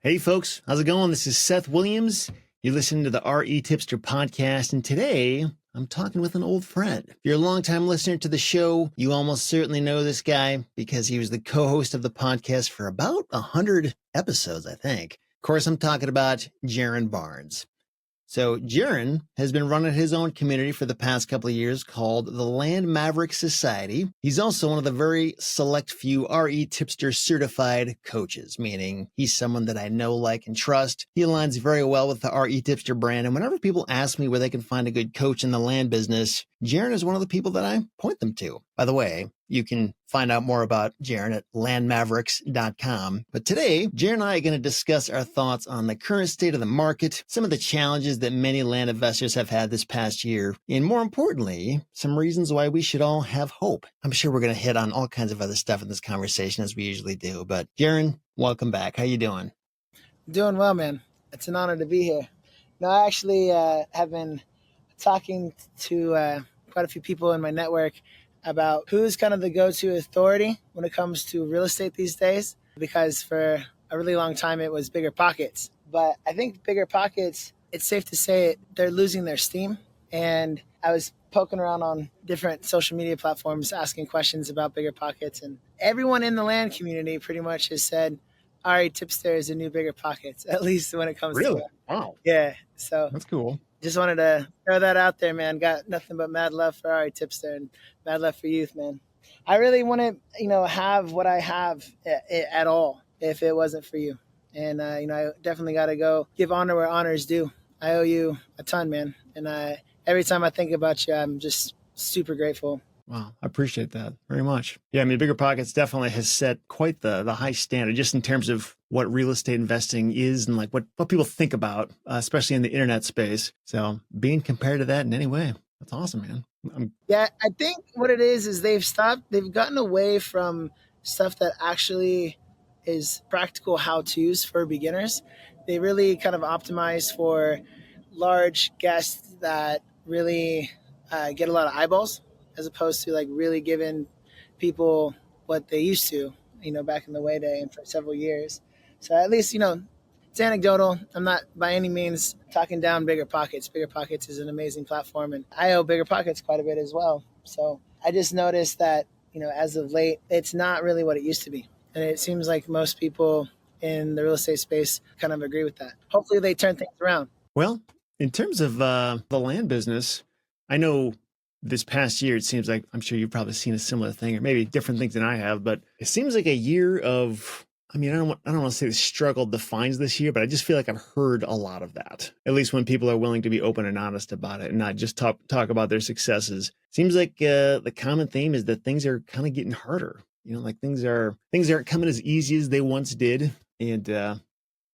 Hey folks, how's it going? This is Seth Williams. You're listening to the REtipster podcast, and today I'm talking with an old friend. If you're a longtime listener to the show, you almost certainly know this guy because he was the co-host of the podcast for about 100 episodes, I think. Of course, I'm talking about Jaren Barnes. So Jaren has been running his own community for the past couple of years called the Land Maverick Society. He's also one of the very select few REtipster Certified Coaches, meaning he's someone that I know, like, and trust. He aligns very well with the REtipster brand, and whenever people ask me where they can find a good coach in the land business, Jaren is one of the people that I point them to. By the way, you can find out more about Jaren at landmavericks.com. But today, Jaren and I are going to discuss our thoughts on the current state of the market, some of the challenges that many land investors have had this past year, and more importantly, some reasons why we should all have hope. I'm sure we're going to hit on all kinds of other stuff in this conversation as we usually do. But Jaren, welcome back. How you doing? Doing well, man. It's an honor to be here. No, I actually have been talking to quite a few people in my network about who's kind of the go-to authority when it comes to real estate these days, because for a really long time it was BiggerPockets. But I think BiggerPockets, it's safe to say they're losing their steam. And I was poking around on different social media platforms asking questions about BiggerPockets, and everyone in the land community pretty much has said REtipster is a new BiggerPockets, at least when it comes to Really? Wow. Yeah, so That's cool. just wanted to throw that out there, man. Got nothing but mad love for REtipster and mad love for youth, man. I really wouldn't, have what I have at all if it wasn't for you. And, I definitely got to go give honor where honor is due. I owe you a ton, man. And every time I think about you, I'm just super grateful. Wow, I appreciate that very much. Yeah, I mean, BiggerPockets definitely has set quite the high standard just in terms of what real estate investing is and like what people think about, especially in the internet space. So being compared to that in any way, that's awesome, man. Yeah, I think what it is they've gotten away from stuff that actually is practical how-tos for beginners. They really kind of optimize for large guests that really get a lot of eyeballs, as opposed to like really giving people what they used to, back in the way day and for several years. So at least, it's anecdotal. I'm not by any means talking down BiggerPockets. BiggerPockets is an amazing platform, and I owe BiggerPockets quite a bit as well. So I just noticed that, as of late, it's not really what it used to be. And it seems like most people in the real estate space kind of agree with that. Hopefully they turn things around. Well, in terms of the land business, I know this past year, it seems like, I'm sure you've probably seen a similar thing or maybe different things than I have, but it seems like a year of, I don't want to say the struggle defines this year, but I just feel like I've heard a lot of that, at least when people are willing to be open and honest about it and not just talk about their successes. Seems like the common theme is that things are kind of getting harder. Like things aren't coming as easy as they once did. And I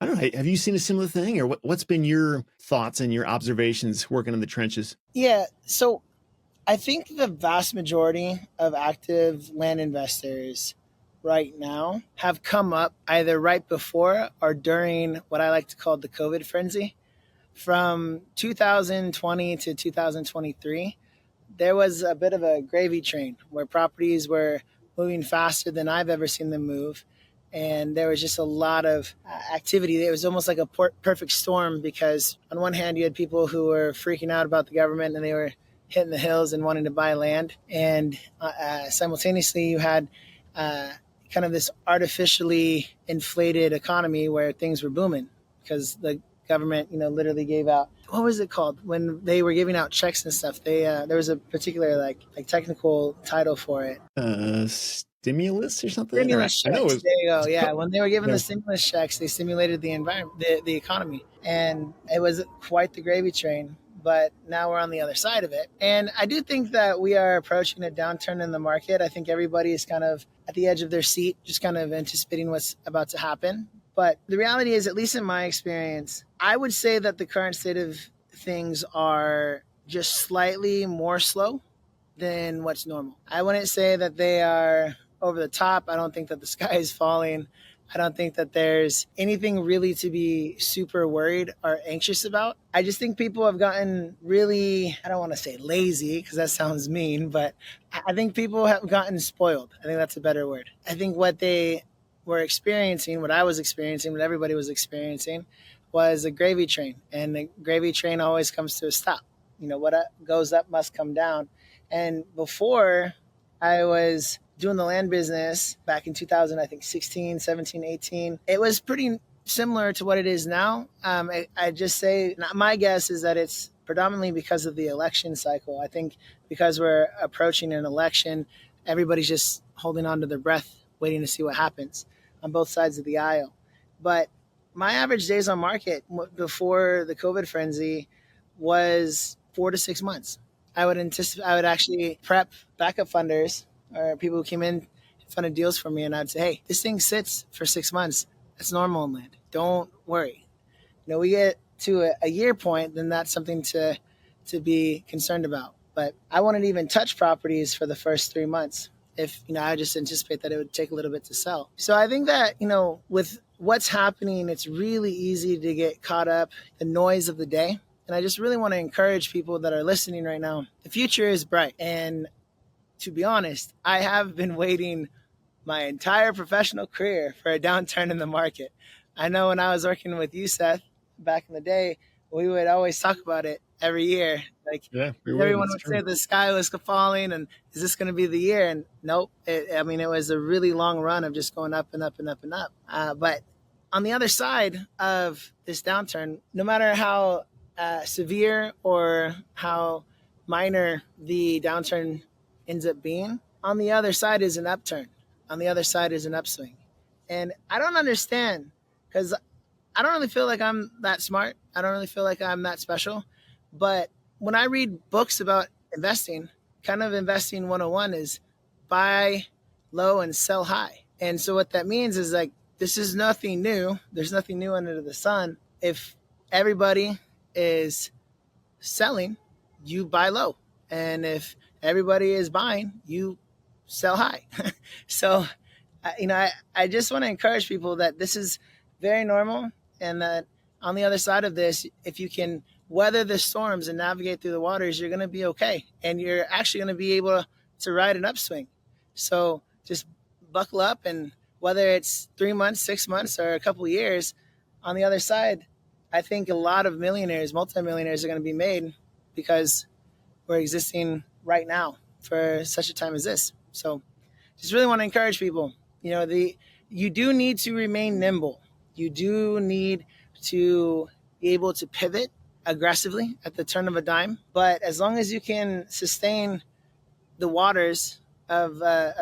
don't know, have you seen a similar thing, or what's been your thoughts and your observations working in the trenches? Yeah, so I think the vast majority of active land investors right now have come up either right before or during what I like to call the COVID frenzy. From 2020 to 2023, there was a bit of a gravy train where properties were moving faster than I've ever seen them move. And there was just a lot of activity. It was almost like a perfect storm, because on one hand, you had people who were freaking out about the government and they were hitting the hills and wanting to buy land. And simultaneously, you had kind of this artificially inflated economy where things were booming because the government, literally gave out, what was it called? When they were giving out checks and stuff, there was a particular like technical title for it. Stimulus or something? Stimulus checks. There you go. Yeah, when they were giving the stimulus checks, they stimulated the environment, the economy, and it was quite the gravy train. But now we're on the other side of it, and I do think that we are approaching a downturn in the market. I think everybody is kind of at the edge of their seat, just kind of anticipating what's about to happen. But the reality is, at least in my experience, I would say that the current state of things are just slightly more slow than what's normal. I wouldn't say that they are over the top. I don't think that the sky is falling. I don't think that there's anything really to be super worried or anxious about. I just think people have gotten really, I don't want to say lazy because that sounds mean, but I think people have gotten spoiled. I think that's a better word. I think what they were experiencing, what I was experiencing, what everybody was experiencing, was a gravy train. And the gravy train always comes to a stop. What goes up must come down. And before I was doing the land business back in 2000, I think 16, 17, 18, it was pretty similar to what it is now. I just say, my guess is that it's predominantly because of the election cycle. I think because we're approaching an election, everybody's just holding on to their breath, waiting to see what happens on both sides of the aisle. But my average days on market before the COVID frenzy was 4 to 6 months. I would actually prep backup funders or people who came in funded deals for me, and I'd say, hey, this thing sits for 6 months. That's normal in land. Don't worry. We get to a year point, then that's something to be concerned about. But I wouldn't even touch properties for the first 3 months if, I just anticipate that it would take a little bit to sell. So I think that, with what's happening, it's really easy to get caught up in the noise of the day. And I just really want to encourage people that are listening right now. The future is bright. And to be honest, I have been waiting my entire professional career for a downturn in the market. I know when I was working with you, Seth, back in the day, we would always talk about it every year. Everyone would say the sky was falling and is this going to be the year? And nope. It was a really long run of just going up and up and up and up. But on the other side of this downturn, no matter how severe or how minor the downturn ends up being, on the other side is an upturn. On the other side is an upswing. And I don't understand, because I don't really feel like I'm that smart. I don't really feel like I'm that special. But when I read books about investing, kind of investing 101 is buy low and sell high. And so what that means is this is nothing new. There's nothing new under the sun. If everybody is selling, you buy low. And if everybody is buying, you sell high. So, I just want to encourage people that this is very normal, and that on the other side of this, if you can weather the storms and navigate through the waters, you're going to be okay. And you're actually going to be able to ride an upswing. So just buckle up, and whether it's 3 months, 6 months, or a couple of years, on the other side, I think a lot of millionaires, multimillionaires are going to be made because we're existing right now for such a time as this. So just really want to encourage people, you do need to remain nimble. You do need to be able to pivot aggressively at the turn of a dime. But as long as you can sustain the waters of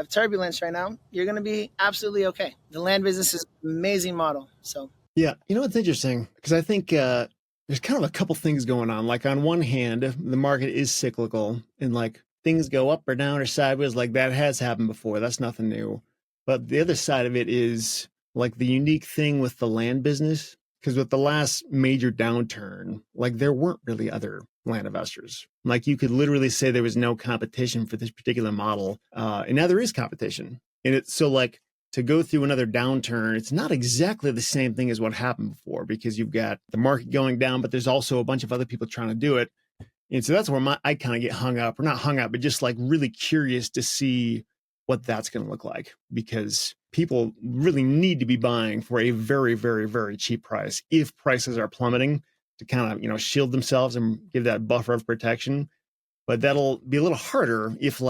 turbulence right now, you're going to be absolutely okay. The land business is an amazing model. So yeah, it's interesting because I think there's kind of a couple things going on. Like on one hand, the market is cyclical, and things go up or down or sideways. That has happened before. That's nothing new. But the other side of it is the unique thing with the land business, because with the last major downturn, there weren't really other land investors. You could literally say there was no competition for this particular model. And now there is competition. And it's so to go through another downturn, it's not exactly the same thing as what happened before, because you've got the market going down, but there's also a bunch of other people trying to do it. And so that's where I kind of get hung up, or not hung up, but just really curious to see what that's going to look like, because people really need to be buying for a very, very, very cheap price if prices are plummeting, to kind of, shield themselves and give that buffer of protection. But that'll be a little harder if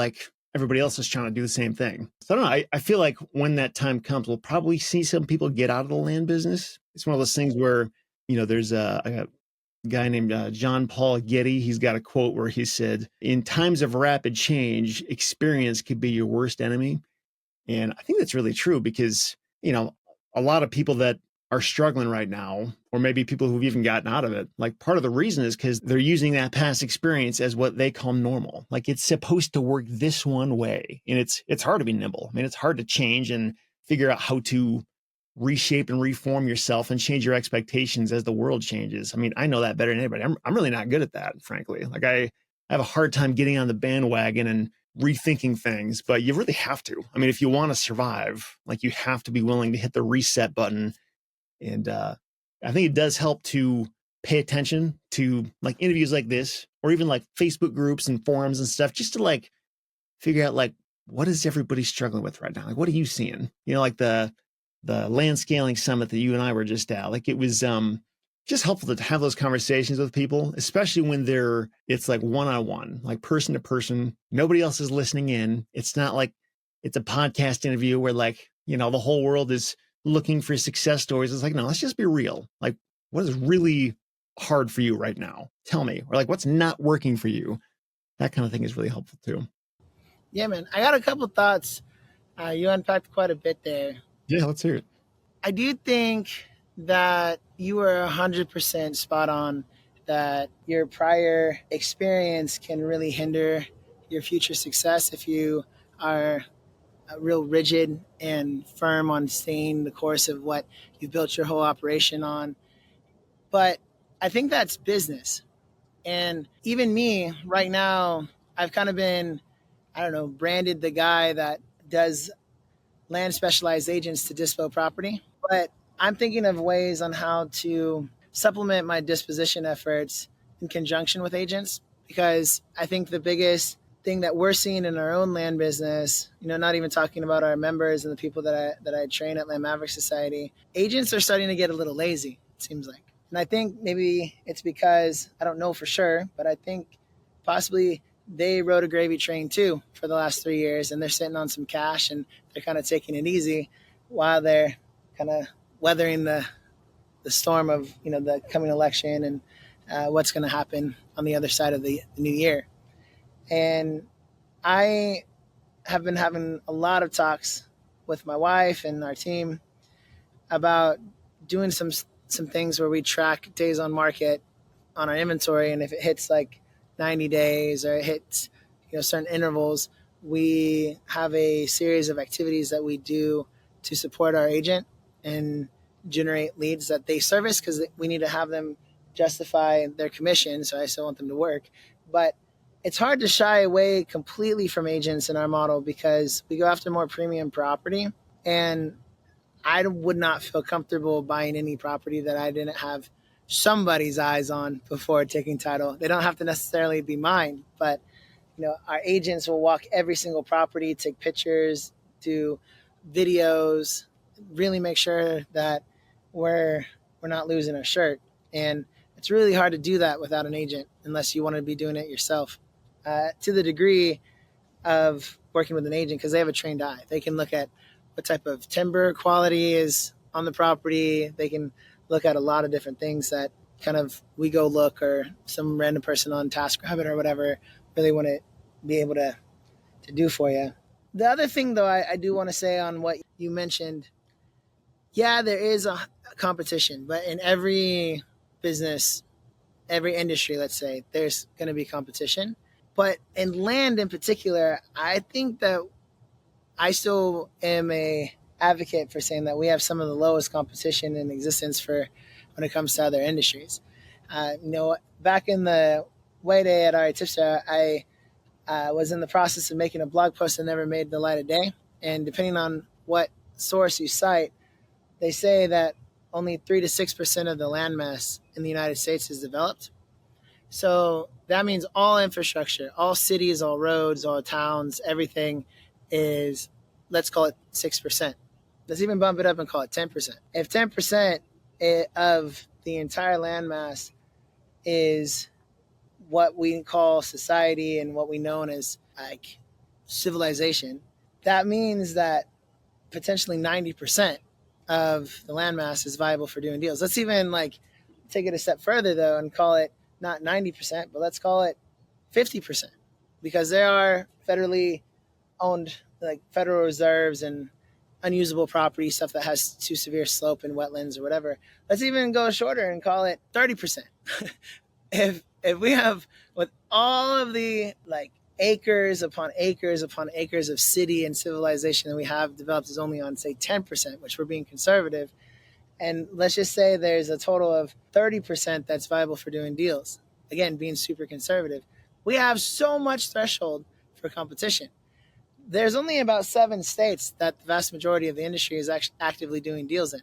everybody else is trying to do the same thing. So I don't know. I feel like when that time comes, we'll probably see some people get out of the land business. It's one of those things where, there's a guy named John Paul Getty. He's got a quote where he said, in times of rapid change, experience could be your worst enemy. And I think that's really true, because, a lot of people that are struggling right now, or maybe people who've even gotten out of it, part of the reason is because they're using that past experience as what they call normal. It's supposed to work this one way. And it's hard to be nimble. It's hard to change and figure out how to reshape and reform yourself and change your expectations as the world changes. I know that better than anybody. I'm really not good at that, frankly. I have a hard time getting on the bandwagon and rethinking things, but you really have to. If you want to survive, you have to be willing to hit the reset button. And I think it does help to pay attention to interviews like this, or even Facebook groups and forums and stuff, just to figure out what is everybody struggling with right now? What are you seeing? the land scaling summit that you and I were just at. Like it was just helpful to have those conversations with people, especially when it's like one-on-one, like person to person. Nobody else is listening in. It's not like it's a podcast interview where like, the whole world is looking for success stories. It's like, no, let's just be real. Like, what is really hard for you right now? Tell me. Or like, what's not working for you? That kind of thing is really helpful too. Yeah, man. I got a couple thoughts. You unpacked quite a bit there. Yeah, let's hear it. I do think that you were 100% spot on, that your prior experience can really hinder your future success if you are real rigid and firm on staying the course of what you built your whole operation on. But I think that's business. And even me right now, I've kind of been, branded the guy that does land specialized agents to dispo property. But I'm thinking of ways on how to supplement my disposition efforts in conjunction with agents, because I think the biggest thing that we're seeing in our own land business, not even talking about our members and the people that I train at Land Maverick Society, agents are starting to get a little lazy, it seems like. And I think maybe it's because, I don't know for sure, but I think possibly they rode a gravy train too for the last 3 years, and they're sitting on some cash and they're kind of taking it easy while they're kind of weathering the storm of, the coming election and what's going to happen on the other side of the new year. And I have been having a lot of talks with my wife and our team about doing some things where we track days on market on our inventory. And if it hits like 90 days or it hits, certain intervals, we have a series of activities that we do to support our agent and generate leads that they service, because we need to have them justify their commission. So I still want them to work. But it's hard to shy away completely from agents in our model because we go after more premium property. And I would not feel comfortable buying any property that I didn't have somebody's eyes on before taking title. They don't have to necessarily be mine, but our agents will walk every single property, take pictures, do videos, really make sure that we're not losing our shirt. And it's really hard to do that without an agent unless you want to be doing it yourself. To the degree of working with an agent, because they have a trained eye. They can look at what type of timber quality is on the property. They can look at a lot of different things that kind of we go look, or some random person on TaskRabbit or whatever really want to be able to do for you. The other thing, though, I do want to say on what you mentioned, yeah, there is a competition, but in every business, every industry, let's say, there's going to be competition. But in land in particular, I think that I still am a advocate for saying that we have some of the lowest competition in existence for when it comes to other industries. Back in the way day at REtipster, I was in the process of making a blog post that never made the light of day. And depending on what source you cite, they say that only 3 to 6% of the landmass in the United States is developed. So that means all infrastructure, all cities, all roads, all towns, everything is, let's call it 6%. Let's even bump it up and call it 10%. If 10% of the entire landmass is what we call society and what we know as like civilization, that means that potentially 90% of the landmass is viable for doing deals. Let's even like take it a step further though and call it not 90%, but let's call it 50%, because there are federally owned like federal reserves and unusable property, stuff that has too severe slope and wetlands or whatever. Let's even go shorter and call it 30%. If we have, with all of the like acres upon acres upon acres of city and civilization that we have developed is only on, say, 10%, which we're being conservative. And let's just say there's a total of 30% that's viable for doing deals. Again, being super conservative. We have so much threshold for competition. There's only about 7 states that the vast majority of the industry is actually actively doing deals in.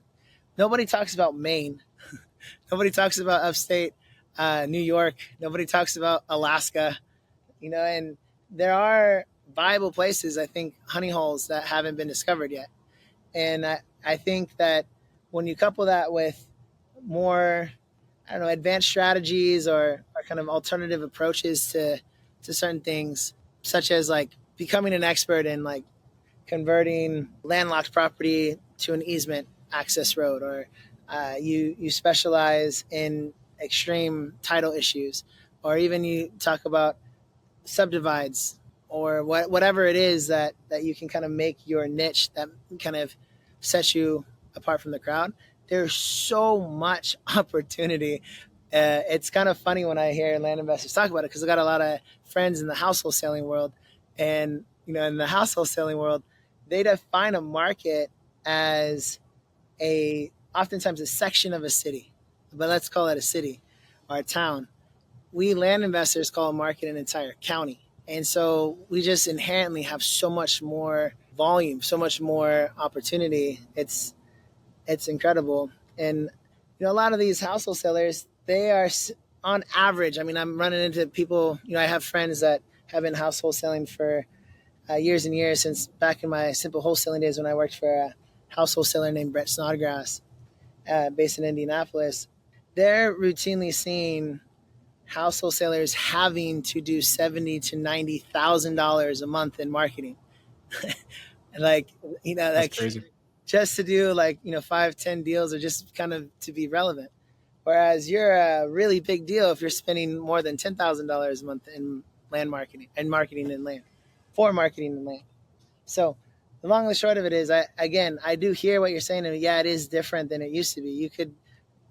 Nobody talks about Maine. Nobody talks about upstate New York. Nobody talks about Alaska. And there are viable places, I think, honey holes that haven't been discovered yet. And I think that when you couple that with more, I don't know, advanced strategies or kind of alternative approaches to certain things, such as like becoming an expert in like converting landlocked property to an easement access road, or you specialize in extreme title issues, or even you talk about subdivides, or whatever it is that you can kind of make your niche that kind of sets you apart from the crowd. There's so much opportunity. It's kind of funny when I hear land investors talk about it, because I got a lot of friends in the house wholesaling world, and in the house wholesaling world, they define a market as oftentimes a section of a city, but let's call it a city or a town. We land investors call a market an entire county. And so we just inherently have so much more volume, so much more opportunity. It's incredible. And a lot of these household sellers, they are on average. I mean, I'm running into people. I have friends that have been household selling for years and years, since back in my simple wholesaling days when I worked for a household seller named Brett Snodgrass, based in Indianapolis. They're routinely seeing household sellers having to do $70,000 to $90,000 a month in marketing. Like, That's crazy. Just to do 5-10 deals, or just kind of to be relevant. Whereas you're a really big deal if you're spending more than $10,000 a month in land marketing and marketing and land, for marketing and land. So the long and the short of it is, I do hear what you're saying, and yeah, it is different than it used to be. You could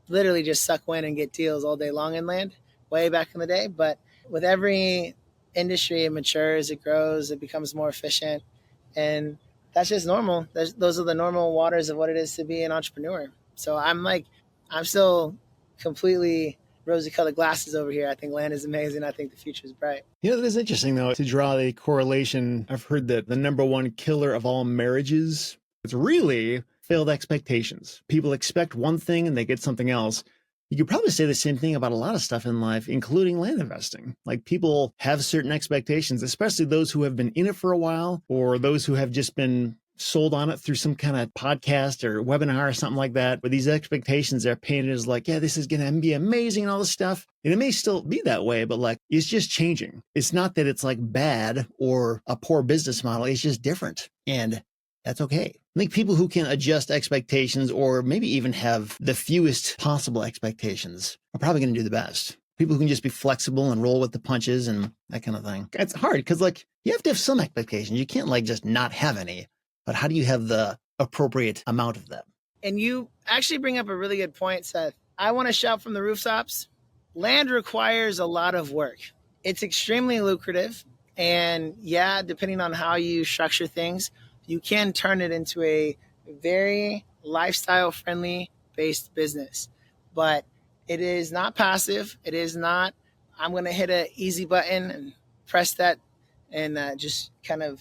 literally just suck wind and get deals all day long in land, way back in the day. But with every industry, it matures, it grows, it becomes more efficient, and that's just normal. Those are the normal waters of what it is to be an entrepreneur. So I'm still completely rosy-colored glasses over here. I think land is amazing. I think the future is bright. That is interesting, though, to draw the correlation. I've heard that the number one killer of all marriages is really failed expectations. People expect one thing and they get something else. You could probably say the same thing about a lot of stuff in life, including land investing. Like, people have certain expectations, especially those who have been in it for a while, or those who have just been sold on it through some kind of podcast or webinar or something like that, where these expectations are painted as like, yeah, this is going to be amazing and all this stuff. And it may still be that way, but like, it's just changing. It's not that it's like bad or a poor business model. It's just different. And that's okay. I think people who can adjust expectations, or maybe even have the fewest possible expectations, are probably going to do the best. People who can just be flexible and roll with the punches and that kind of thing. It's hard because like, you have to have some expectations. You can't like just not have any. But how do you have the appropriate amount of them? And you actually bring up a really good point, Seth. I want to shout from the rooftops. Land requires a lot of work. It's extremely lucrative. And yeah, depending on how you structure things, you can turn it into a very lifestyle friendly based business. But it is not passive. It is not, I'm going to hit an easy button and press that and just kind of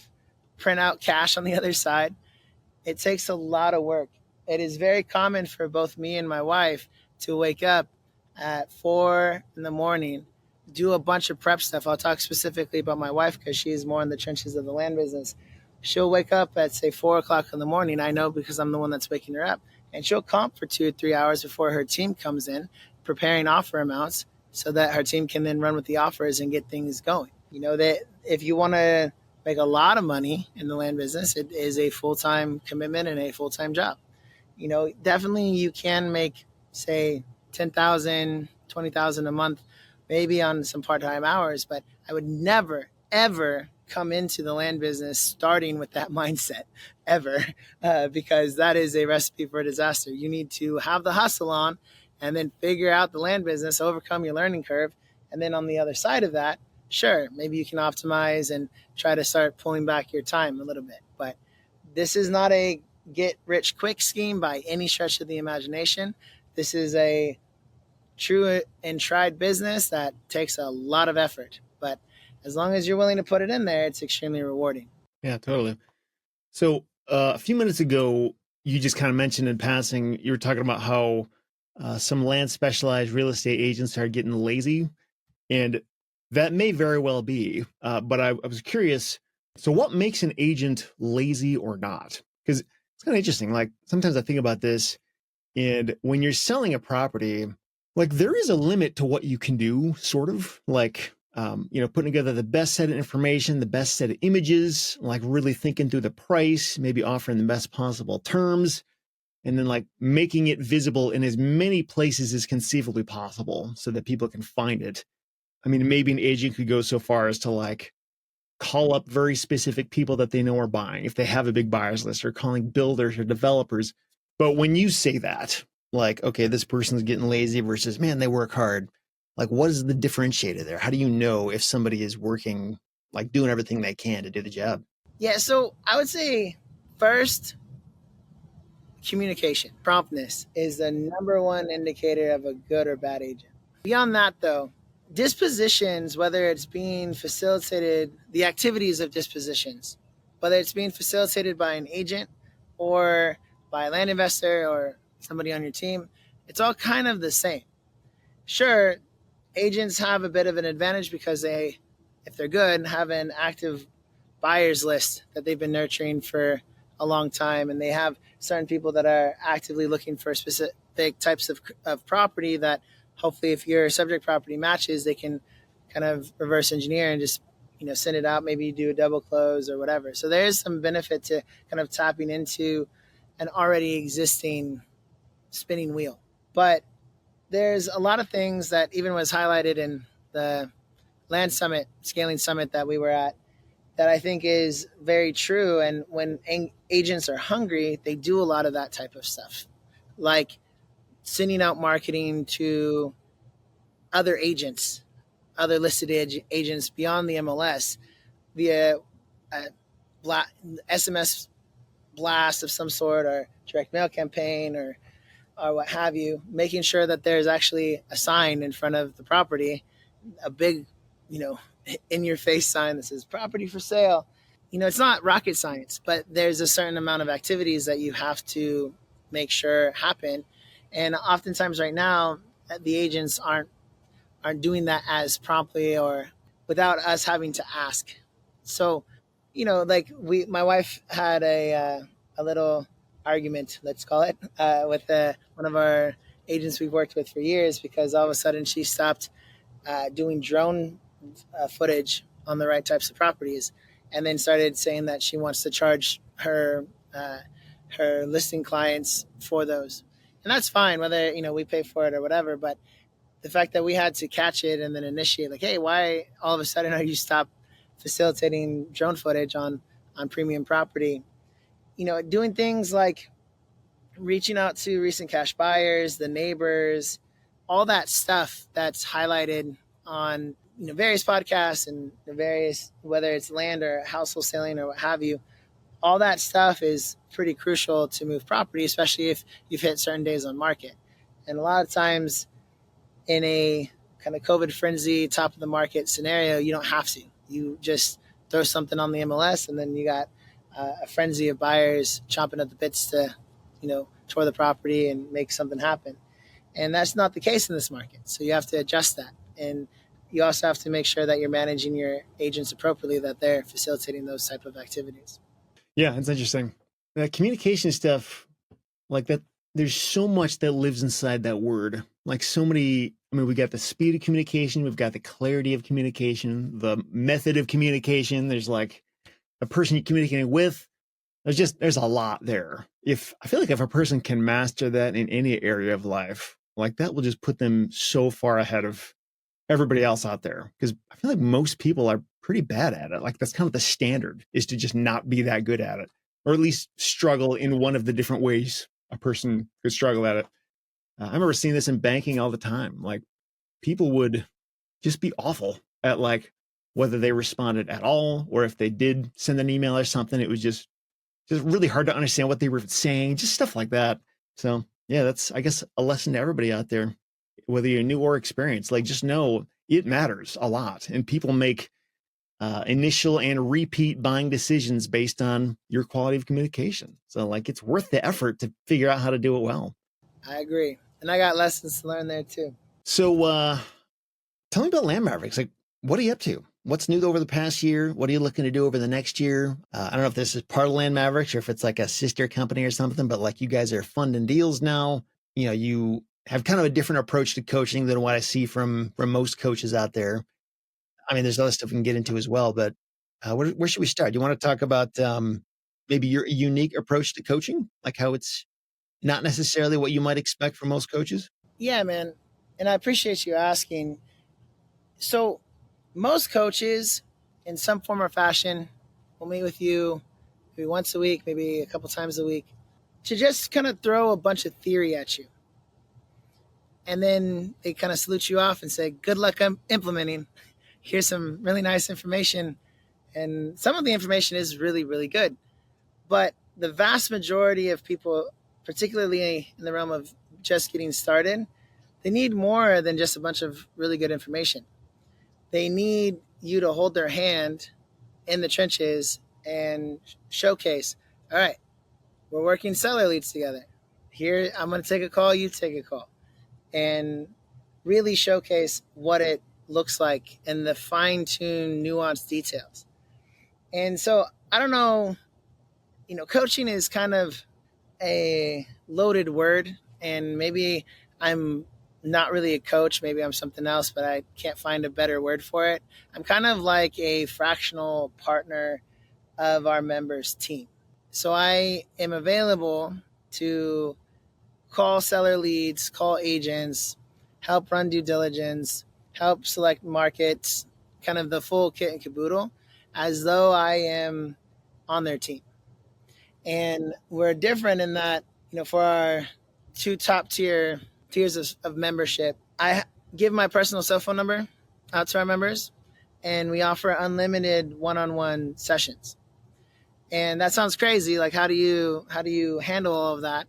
print out cash on the other side. It takes a lot of work. It is very common for both me and my wife to wake up at 4 a.m, do a bunch of prep stuff. I'll talk specifically about my wife because she's more in the trenches of the land business. She'll wake up at, say, 4 o'clock in the morning. I know because I'm the one that's waking her up. And she'll comp for 2 or 3 hours before her team comes in, preparing offer amounts so that her team can then run with the offers and get things going. That if you want to make a lot of money in the land business, it is a full-time commitment and a full-time job. Definitely you can make, say, $10,000, $20,000 a month, maybe on some part-time hours, but I would never, ever come into the land business starting with that mindset, ever, because that is a recipe for disaster. You need to have the hustle on and then figure out the land business, overcome your learning curve. And then on the other side of that, sure, maybe you can optimize and try to start pulling back your time a little bit. But this is not a get-rich-quick scheme by any stretch of the imagination. This is a true and tried business that takes a lot of effort. But as long as you're willing to put it in there, it's extremely rewarding. Yeah, totally. So a few minutes ago, you just kind of mentioned in passing, you were talking about how some land specialized real estate agents are getting lazy. And that may very well be, but I was curious. So what makes an agent lazy or not? Because It's kind of interesting. Like sometimes I think about this, and when you're selling a property, like there is a limit to what you can do, sort of like, putting together the best set of information, the best set of images, like really thinking through the price, maybe offering the best possible terms, and then like making it visible in as many places as conceivably possible so that people can find it. I mean, maybe an agent could go so far as to like call up very specific people that they know are buying if they have a big buyers list, or calling builders or developers. But when you say that, like, okay, this person's getting lazy versus, man, they work hard. Like, what is the differentiator there? How do you know if somebody is working, like doing everything they can to do the job? Yeah, so I would say first, communication. Promptness is the number one indicator of a good or bad agent. Beyond that, though, dispositions, whether it's being facilitated, the activities of dispositions, whether it's being facilitated by an agent or by a land investor or somebody on your team, it's all kind of the same. Sure, agents have a bit of an advantage because they, if they're good, have an active buyers list that they've been nurturing for a long time, and they have certain people that are actively looking for specific types of property that hopefully if your subject property matches, they can kind of reverse engineer and just send it out, maybe do a double close or whatever. So there's some benefit to kind of tapping into an already existing spinning wheel. But there's a lot of things that even was highlighted in the Land Summit, Scaling Summit that we were at, that I think is very true. And when agents are hungry, they do a lot of that type of stuff, like sending out marketing to other agents, other listed agents beyond the MLS via a SMS blast of some sort, or direct mail campaign, or what have you, making sure that there's actually a sign in front of the property, a big, in your face sign that says property for sale. It's not rocket science, but there's a certain amount of activities that you have to make sure happen. And oftentimes right now, the agents aren't doing that as promptly or without us having to ask. So, like my wife had a little argument, let's call it, with one of our agents we've worked with for years, because all of a sudden she stopped doing drone footage on the right types of properties, and then started saying that she wants to charge her listing clients for those. And that's fine, whether we pay for it or whatever. But the fact that we had to catch it and then initiate, like, hey, why all of a sudden are you stop facilitating drone footage on premium property? Doing things like reaching out to recent cash buyers, the neighbors, all that stuff that's highlighted on various podcasts and the various, whether it's land or house wholesaling or what have you. All that stuff is pretty crucial to move property, especially if you've hit certain days on market. And a lot of times in a kind of COVID frenzy, top of the market scenario, you don't have to. You just throw something on the MLS, and then you got a frenzy of buyers chomping at the bits to, tour the property and make something happen. And that's not the case in this market. So you have to adjust that. And you also have to make sure that you're managing your agents appropriately, that they're facilitating those type of activities. Yeah, it's interesting. That communication stuff, like that, there's so much that lives inside that word. Like so many, we got the speed of communication, we've got the clarity of communication, the method of communication. There's like a person you're communicating with. There's a lot there. I feel like if a person can master that in any area of life, like that will just put them so far ahead of everybody else out there. Because I feel like most people are pretty bad at it. Like that's kind of the standard, is to just not be that good at it, or at least struggle in one of the different ways a person could struggle at it. I remember seeing this in banking all the time. Like people would just be awful at like whether they responded at all, or if they did send an email or something, it was just really hard to understand what they were saying, just stuff like that. So yeah, that's, I guess, a lesson to everybody out there, whether you're new or experienced. Like just know it matters a lot, and people make initial and repeat buying decisions based on your quality of communication. So like it's worth the effort to figure out how to do it well. I agree. And I got lessons to learn there too. So tell me about Land Mavericks. Like, what are you up to? what's new over the past year? What are you looking to do over the next year? I don't know if this is part of Land Mavericks or if it's like a sister company or something, but like you guys are funding deals now. You have kind of a different approach to coaching than what I see from most coaches out there. I mean, there's other stuff we can get into as well, but where should we start? Do you want to talk about maybe your unique approach to coaching, like how it's not necessarily what you might expect from most coaches? Yeah, man. And I appreciate you asking. So, most coaches, in some form or fashion, will meet with you maybe once a week, maybe a couple times a week, to just kind of throw a bunch of theory at you. And then they kind of salute you off and say, good luck implementing. Here's some really nice information. And some of the information is really, really good. But the vast majority of people, particularly in the realm of just getting started, they need more than just a bunch of really good information. They need you to hold their hand in the trenches and showcase, all right, we're working seller leads together. Here, I'm going to take a call, you take a call. And really showcase what it looks like in the fine-tuned, nuanced details. And so, I don't know, coaching is kind of a loaded word, and maybe I'm not really a coach. Maybe I'm something else, but I can't find a better word for it. I'm kind of like a fractional partner of our members' team. So I am available to call seller leads, call agents, help run due diligence, help select markets, kind of the full kit and caboodle, as though I am on their team. And we're different in that, for our two top tiers of membership, I give my personal cell phone number out to our members, and we offer unlimited one-on-one sessions. And that sounds crazy. Like, how do you handle all of that?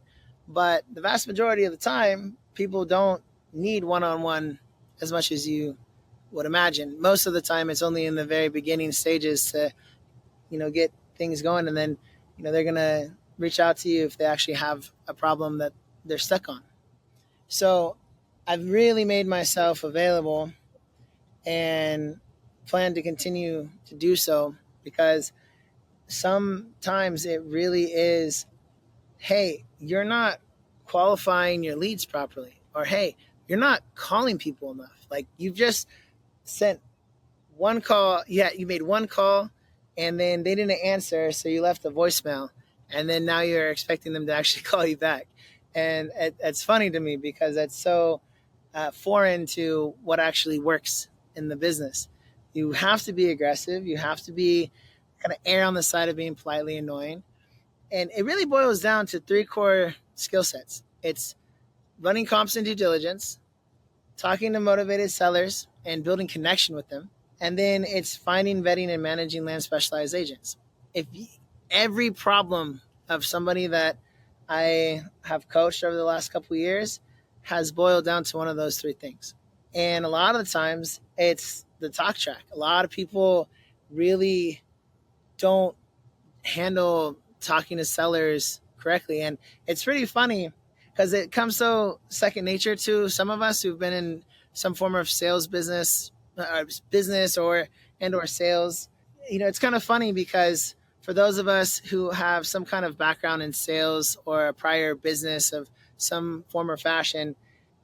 But the vast majority of the time, people don't need one-on-one as much as you would imagine. Most of the time, it's only in the very beginning stages to, get things going. And then, they're going to reach out to you if they actually have a problem that they're stuck on. So I've really made myself available and plan to continue to do so, because sometimes it really is, hey, you're not qualifying your leads properly, or hey, you're not calling people enough. Like, you've just sent one call. Yeah, you made one call and then they didn't answer, so you left a voicemail, and then now you're expecting them to actually call you back. And it's funny to me because that's so foreign to what actually works in the business. You have to be aggressive. You have to be kind of err on the side of being politely annoying. And it really boils down to three core skill sets. It's running comps and due diligence, talking to motivated sellers and building connection with them. And then it's finding, vetting, and managing land specialized agents. If every problem of somebody that I have coached over the last couple of years has boiled down to one of those three things. And a lot of the times it's the talk track. A lot of people really don't handle talking to sellers correctly. And it's pretty funny because it comes so second nature to some of us who've been in some form of sales business or sales. It's kind of funny because for those of us who have some kind of background in sales or a prior business of some form or fashion,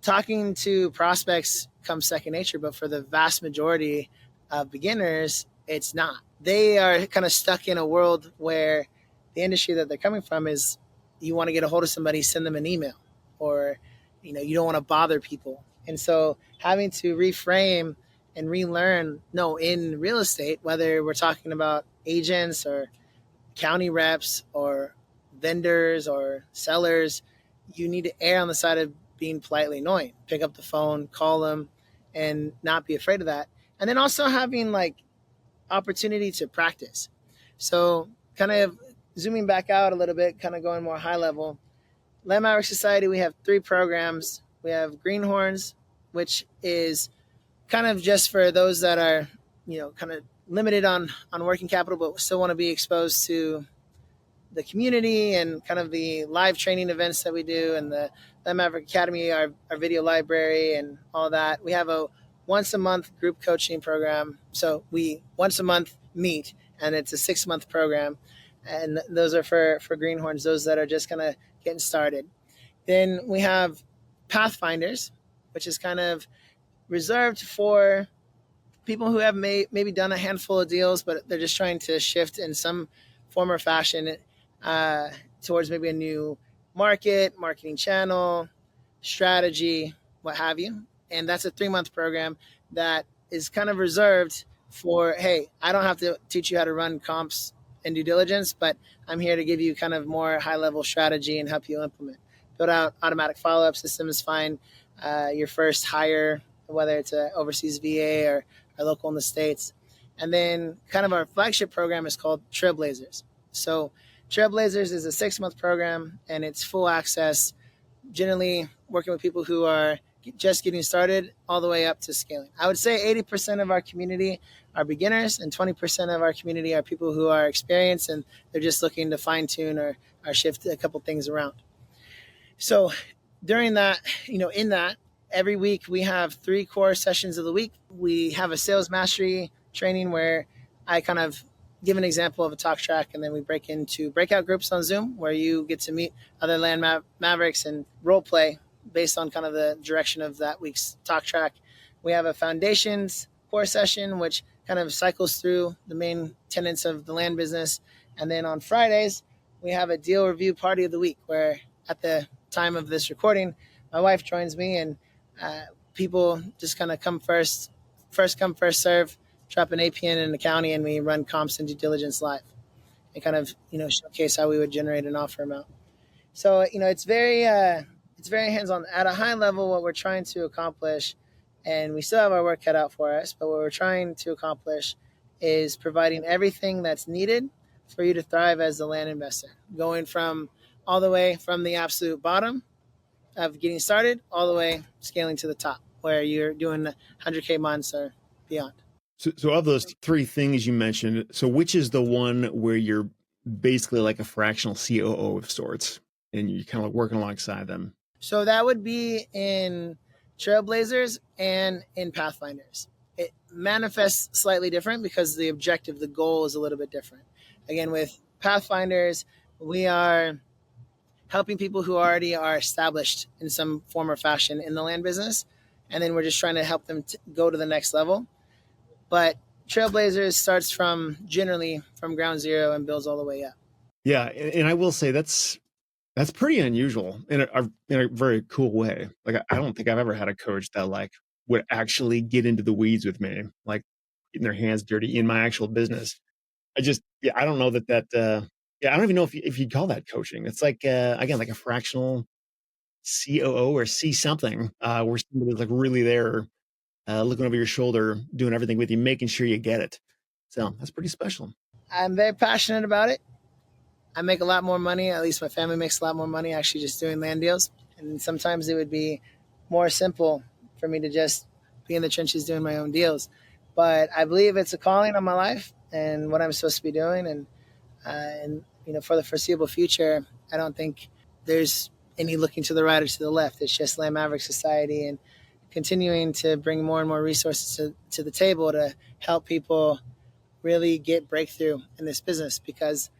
talking to prospects comes second nature. But for the vast majority of beginners, it's not. They are kind of stuck in a world where the industry that they're coming from is, you want to get a hold of somebody, send them an email, or you don't want to bother people. And so having to reframe and relearn, in real estate, whether we're talking about agents or county reps or vendors or sellers, you need to err on the side of being politely annoying. Pick up the phone, call them, and not be afraid of that. And then also having opportunity to practice. So kind of zooming back out a little bit, kind of going more high level. Land Maverick Society, we have 3 programs. We have Greenhorns, which is kind of just for those that are, kind of limited on working capital, but still want to be exposed to the community and kind of the live training events that we do, and the Land Maverick Academy, our video library and all that. We have a once a month group coaching program. So we once a month meet, and it's a 6-month program. And those are for greenhorns, those that are just kind of getting started. Then we have Pathfinders, which is kind of reserved for people who have maybe done a handful of deals, but they're just trying to shift in some form or fashion towards maybe a new marketing channel, strategy, what have you. And that's a 3-month program that is kind of reserved for, hey, I don't have to teach you how to run comps and due diligence, but I'm here to give you kind of more high-level strategy and help you implement. Build out automatic follow-up systems, find your first hire, whether it's an overseas VA or local in the States. And then kind of our flagship program is called Trailblazers. So Trailblazers is a 6-month program, and it's full access, generally working with people who are just getting started all the way up to scaling. I would say 80% of our community are beginners, and 20% of our community are people who are experienced and they're just looking to fine tune or shift a couple things around. So during that, in that, every week we have 3 core sessions of the week. We have a sales mastery training where I kind of give an example of a talk track, and then we break into breakout groups on Zoom where you get to meet other Land Mavericks and role play based on kind of the direction of that week's talk track. We have a foundations core session, which kind of cycles through the main tenets of the land business. And then on Fridays, we have a deal review party of the week where at the time of this recording, my wife joins me, and people just kind of come first come, first serve, drop an APN in the county, and we run comps and due diligence live and kind of, showcase how we would generate an offer amount. So, it's very hands-on. At a high level, what we're trying to accomplish, and we still have our work cut out for us, but what we're trying to accomplish is providing everything that's needed for you to thrive as a land investor, going from all the way from the absolute bottom of getting started all the way scaling to the top where you're doing 100K months or beyond. So of those 3 things you mentioned, so which is the one where you're basically like a fractional COO of sorts and you're kind of working alongside them? So that would be in Trailblazers and in Pathfinders. It manifests slightly different because the objective, the goal is a little bit different. Again, with Pathfinders, we are helping people who already are established in some form or fashion in the land business. And then we're just trying to help them go to the next level. But Trailblazers starts generally from ground zero and builds all the way up. Yeah. And I will say that's pretty unusual in a very cool way. Like, I don't think I've ever had a coach that would actually get into the weeds with me, like getting their hands dirty in my actual business. I don't know that I don't even know if you'd call that coaching. It's like, again, like a fractional COO or C something, where somebody's like really there, looking over your shoulder, doing everything with you, making sure you get it. So that's pretty special. I'm very passionate about it. I make a lot more money, at least my family makes a lot more money actually just doing land deals. And sometimes it would be more simple for me to just be in the trenches doing my own deals. But I believe it's a calling on my life and what I'm supposed to be doing. And for the foreseeable future, I don't think there's any looking to the right or to the left. It's just Land Maverick Society and continuing to bring more and more resources to the table to help people really get breakthrough in this business, because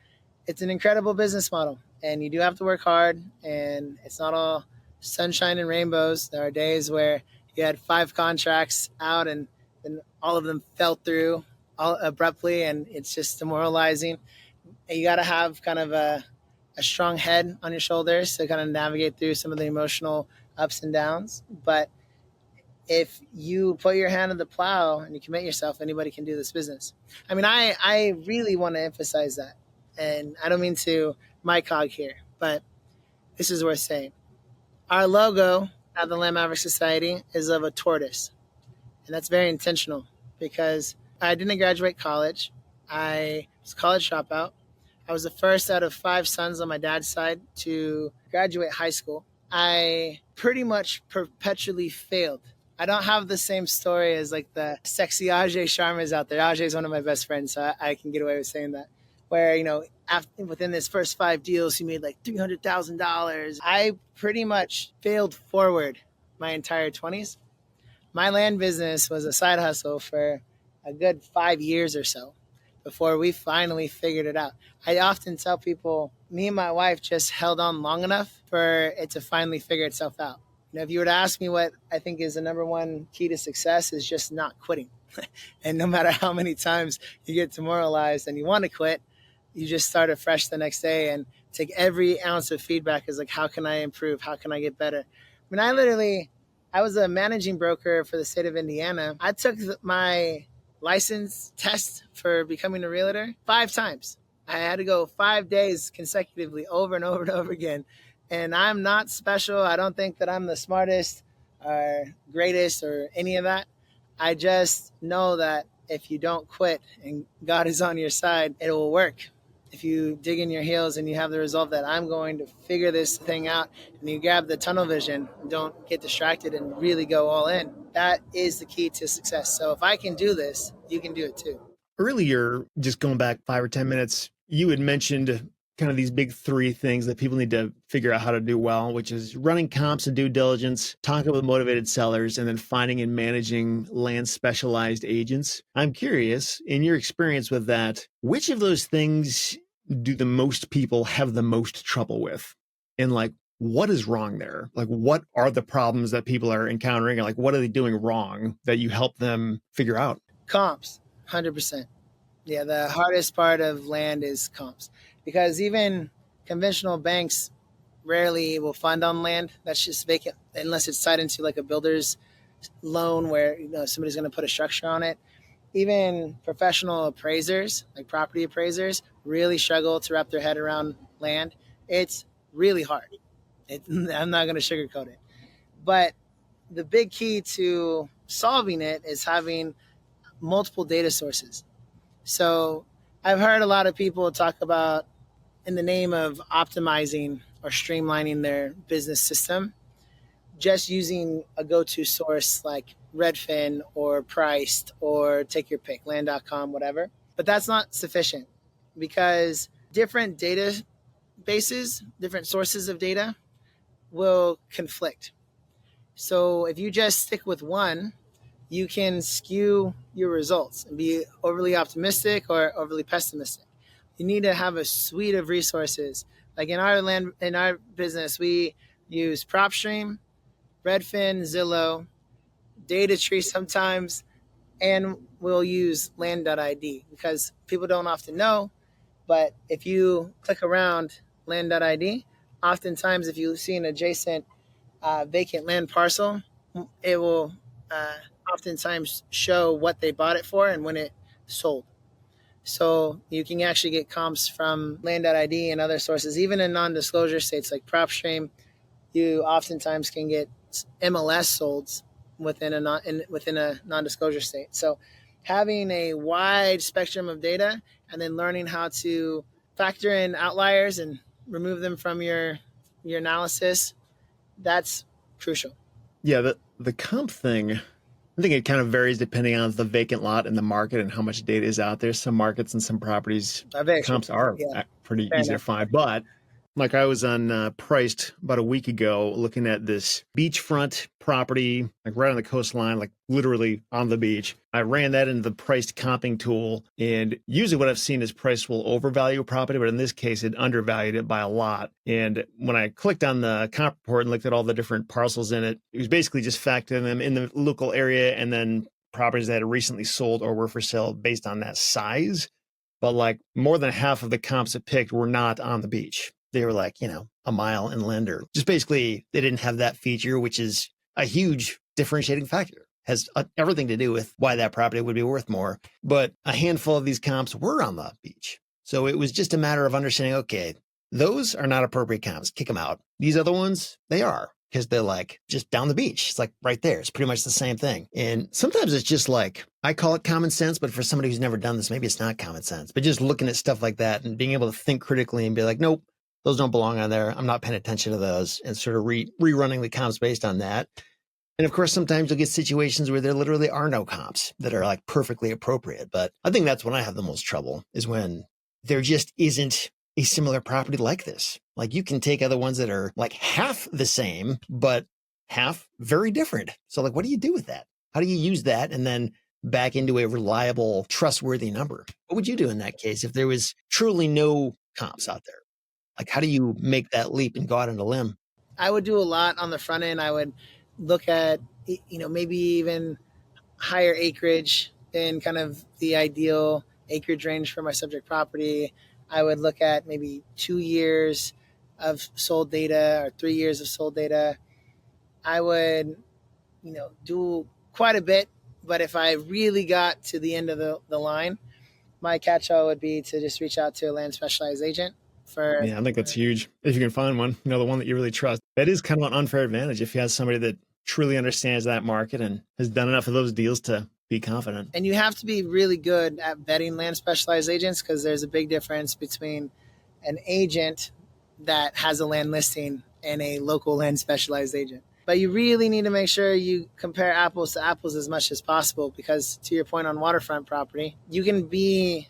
it's an incredible business model and you do have to work hard, and it's not all sunshine and rainbows. There are days where you had 5 contracts out and then all of them fell through all abruptly, and it's just demoralizing. And you got to have kind of a strong head on your shoulders to kind of navigate through some of the emotional ups and downs. But if you put your hand on the plow and you commit yourself, anybody can do this business. I mean, I really want to emphasize that. And I don't mean to my cog here, but this is worth saying. Our logo at the Land Maverick Society is of a tortoise. And that's very intentional because I didn't graduate college. I was a college dropout. I was the first out of 5 sons on my dad's side to graduate high school. I pretty much perpetually failed. I don't have the same story as like the sexy Ajay Sharmas out there. Ajay is one of my best friends, so I can get away with saying that. Where, within this first 5 deals, he made like $300,000. I pretty much failed forward my entire 20s. My land business was a side hustle for a good 5 years or so before we finally figured it out. I often tell people, me and my wife just held on long enough for it to finally figure itself out. If you were to ask me what I think is the number one key to success, is just not quitting. And no matter how many times you get demoralized and you want to quit, you just start afresh the next day and take every ounce of feedback as like, how can I improve? How can I get better? I was a managing broker for the state of Indiana. I took my license test for becoming a realtor 5 times. I had to go 5 days consecutively over and over and over again. And I'm not special. I don't think that I'm the smartest or greatest or any of that. I just know that if you don't quit and God is on your side, it will work. If you dig in your heels and you have the resolve that I'm going to figure this thing out, and you grab the tunnel vision, don't get distracted and really go all in, that is the key to success. So if I can do this, you can do it too. Earlier, just going back 5 or 10 minutes, you had mentioned kind of these big 3 things that people need to figure out how to do well, which is running comps and due diligence, talking with motivated sellers, and then finding and managing land specialized agents. I'm curious, in your experience with that, which of those things do the most people have the most trouble with? And like, what is wrong there? Like, what are the problems that people are encountering? And like, what are they doing wrong that you help them figure out? Comps, 100%. Yeah, the hardest part of land is comps, because even conventional banks rarely will fund on land that's just vacant unless it's tied into like a builder's loan where somebody's going to put a structure on it. Even professional appraisers, like property appraisers, really struggle to wrap their head around land. It's really hard. I'm not going to sugarcoat it. But the big key to solving it is having multiple data sources. So I've heard a lot of people talk about, in the name of optimizing or streamlining their business system, just using a go-to source like Redfin or Priced or take your pick, land.com, whatever. But that's not sufficient, because different databases, different sources of data will conflict. So if you just stick with one, you can skew your results and be overly optimistic or overly pessimistic. You need to have a suite of resources. Like in our business, we use PropStream, Redfin, Zillow, DataTree sometimes, and we'll use land.id, because people don't often know, but if you click around land.id, oftentimes if you see an adjacent vacant land parcel, it will oftentimes show what they bought it for and when it sold. So you can actually get comps from land.id and other sources. Even in non-disclosure states like PropStream, you oftentimes can get MLS solds within a non-disclosure state. So having a wide spectrum of data and then learning how to factor in outliers and remove them from your analysis, that's crucial. Yeah, the comp thing, I think it kind of varies depending on the vacant lot and the market and how much data is out there. Some markets and some properties, comps are pretty easy to find. But like I was on Priced about a week ago looking at this beachfront property, like right on the coastline, like literally on the beach. I ran that into the Priced comping tool. And usually what I've seen is Priced will overvalue a property, but in this case, it undervalued it by a lot. And when I clicked on the comp report and looked at all the different parcels in it, it was basically just factoring them in the local area and then properties that had recently sold or were for sale based on that size. But like more than half of the comps it picked were not on the beach. They were like, a mile inland, or just basically they didn't have that feature, which is a huge differentiating factor. Has everything to do with why that property would be worth more. But a handful of these comps were on the beach. So it was just a matter of understanding, okay, those are not appropriate comps. Kick them out. These other ones, they are, because they're like just down the beach. It's like right there. It's pretty much the same thing. And sometimes it's just like, I call it common sense, but for somebody who's never done this, maybe it's not common sense. But just looking at stuff like that and being able to think critically and be like, nope, those don't belong on there. I'm not paying attention to those, and sort of rerunning the comps based on that. And of course, sometimes you'll get situations where there literally are no comps that are like perfectly appropriate. But I think that's when I have the most trouble, is when there just isn't a similar property like this. Like you can take other ones that are like half the same, but half very different. So like, what do you do with that? How do you use that and then back into a reliable, trustworthy number? What would you do in that case if there was truly no comps out there? Like, how do you make that leap and go out on a limb? I would do a lot on the front end. I would look at, maybe even higher acreage than kind of the ideal acreage range for my subject property. I would look at maybe 2 years of sold data or 3 years of sold data. I would, do quite a bit. But if I really got to the end of the line, my catch-all would be to just reach out to a land specialized agent for. Yeah, I think that's huge. If you can find one, the one that you really trust. That is kind of an unfair advantage if you have somebody that truly understands that market and has done enough of those deals to be confident. And you have to be really good at vetting land specialized agents, because there's a big difference between an agent that has a land listing and a local land specialized agent. But you really need to make sure you compare apples to apples as much as possible, because to your point on waterfront property, you can be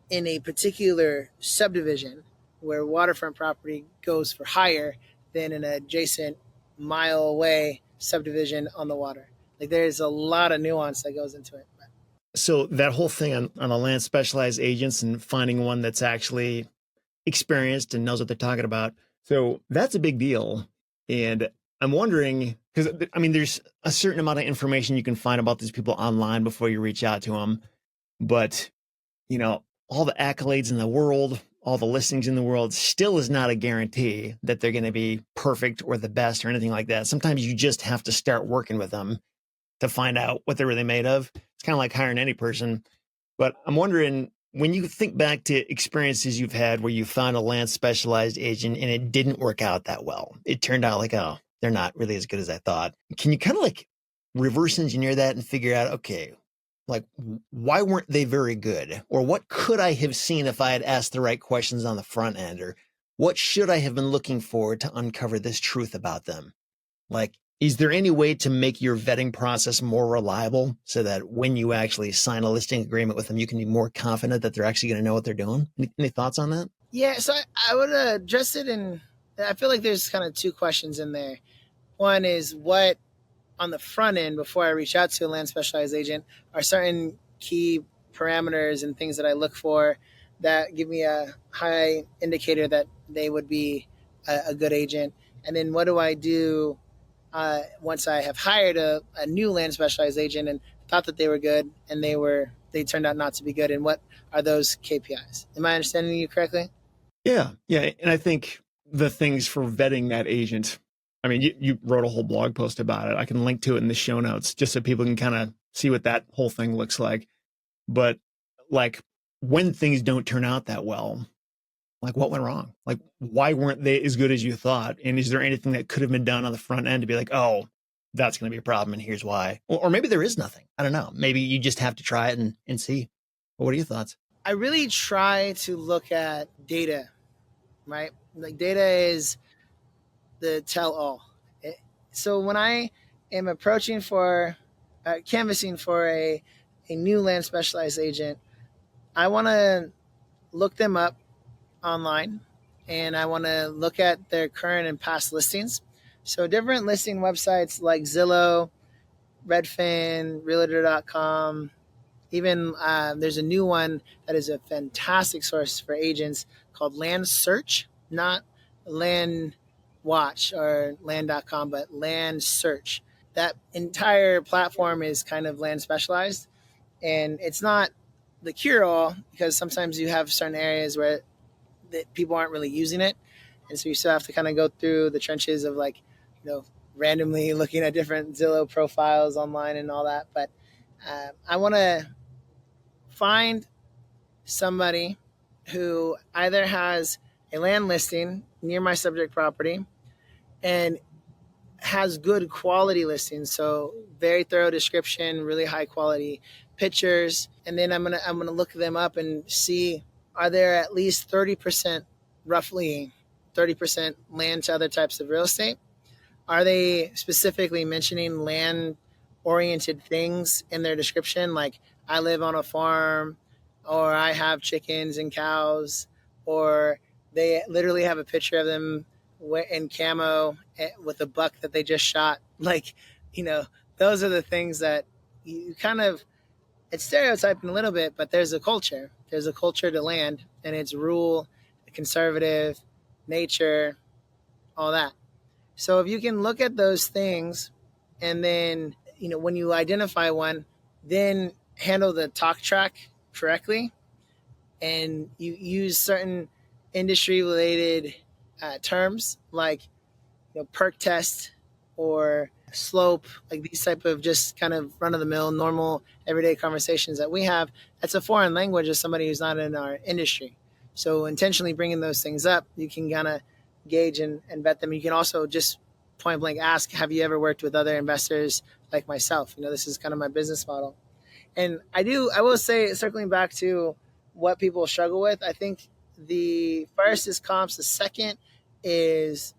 in a particular subdivision where waterfront property goes for higher than an adjacent mile away subdivision on the water. Like, there's a lot of nuance that goes into it. So that whole thing on the land specialized agents and finding one that's actually experienced and knows what they're talking about. So that's a big deal. And I'm wondering, because there's a certain amount of information you can find about these people online before you reach out to them. But, all the accolades in the world, all the listings in the world still is not a guarantee that they're going to be perfect or the best or anything like that. Sometimes you just have to start working with them to find out what they're really made of. It's kind of like hiring any person. But I'm wondering, when you think back to experiences you've had where you found a land specialized agent and it didn't work out that well, it turned out like, oh, they're not really as good as I thought. Can you kind of like reverse engineer that and figure out, okay, like, why weren't they very good? Or what could I have seen if I had asked the right questions on the front end? Or what should I have been looking for to uncover this truth about them? Like, is there any way to make your vetting process more reliable so that when you actually sign a listing agreement with them, you can be more confident that they're actually going to know what they're doing? Any thoughts on that? Yeah, so I would address it in, I feel like there's kind of two questions in there. One is, what on the front end, before I reach out to a land specialized agent, are certain key parameters and things that I look for that give me a high indicator that they would be a good agent? And then what do I do once I have hired a new land specialized agent and thought that they were good and they turned out not to be good? And what are those KPIs? Am I understanding you correctly? Yeah. And I think the things for vetting that agent, you wrote a whole blog post about it. I can link to it in the show notes just so people can kind of see what that whole thing looks like. But like, when things don't turn out that well, like, what went wrong? Like, why weren't they as good as you thought? And is there anything that could have been done on the front end to be like, oh, that's going to be a problem and here's why? Or maybe there is nothing. I don't know. Maybe you just have to try it and see. But what are your thoughts? I really try to look at data, right? Like, data is the tell all. So when I am approaching for canvassing for a new land specialized agent, I want to look them up online, and I want to look at their current and past listings. So different listing websites like Zillow, Redfin, Realtor.com, even there's a new one that is a fantastic source for agents called Land Search, not Land Watch or land.com, but Land Search. That entire platform is kind of land specialized, and it's not the cure-all, because sometimes you have certain areas where people aren't really using it, and so you still have to kind of go through the trenches of, like, randomly looking at different Zillow profiles online and all that. But I want to find somebody who either has a land listing near my subject property and has good quality listings, so very thorough description, really high quality pictures, and then I'm gonna look them up and see, are there at least 30%, roughly 30% land to other types of real estate? Are they specifically mentioning land oriented things in their description, like I live on a farm, or I have chickens and cows, or they literally have a picture of them in camo with a buck that they just shot? Like, those are the things that you kind of, it's stereotyping a little bit, but there's a culture. There's a culture to land, and it's rule, conservative, nature, all that. So if you can look at those things, and then, when you identify one, then handle the talk track correctly, and you use certain industry related terms like, perk test or slope, like these type of just kind of run of the mill, normal, everyday conversations that we have. That's a foreign language of somebody who's not in our industry. So intentionally bringing those things up, you can kind of gauge and vet them. You can also just point blank ask, have you ever worked with other investors like myself? This is kind of my business model. And I will say, circling back to what people struggle with, I think the first is comps. The second is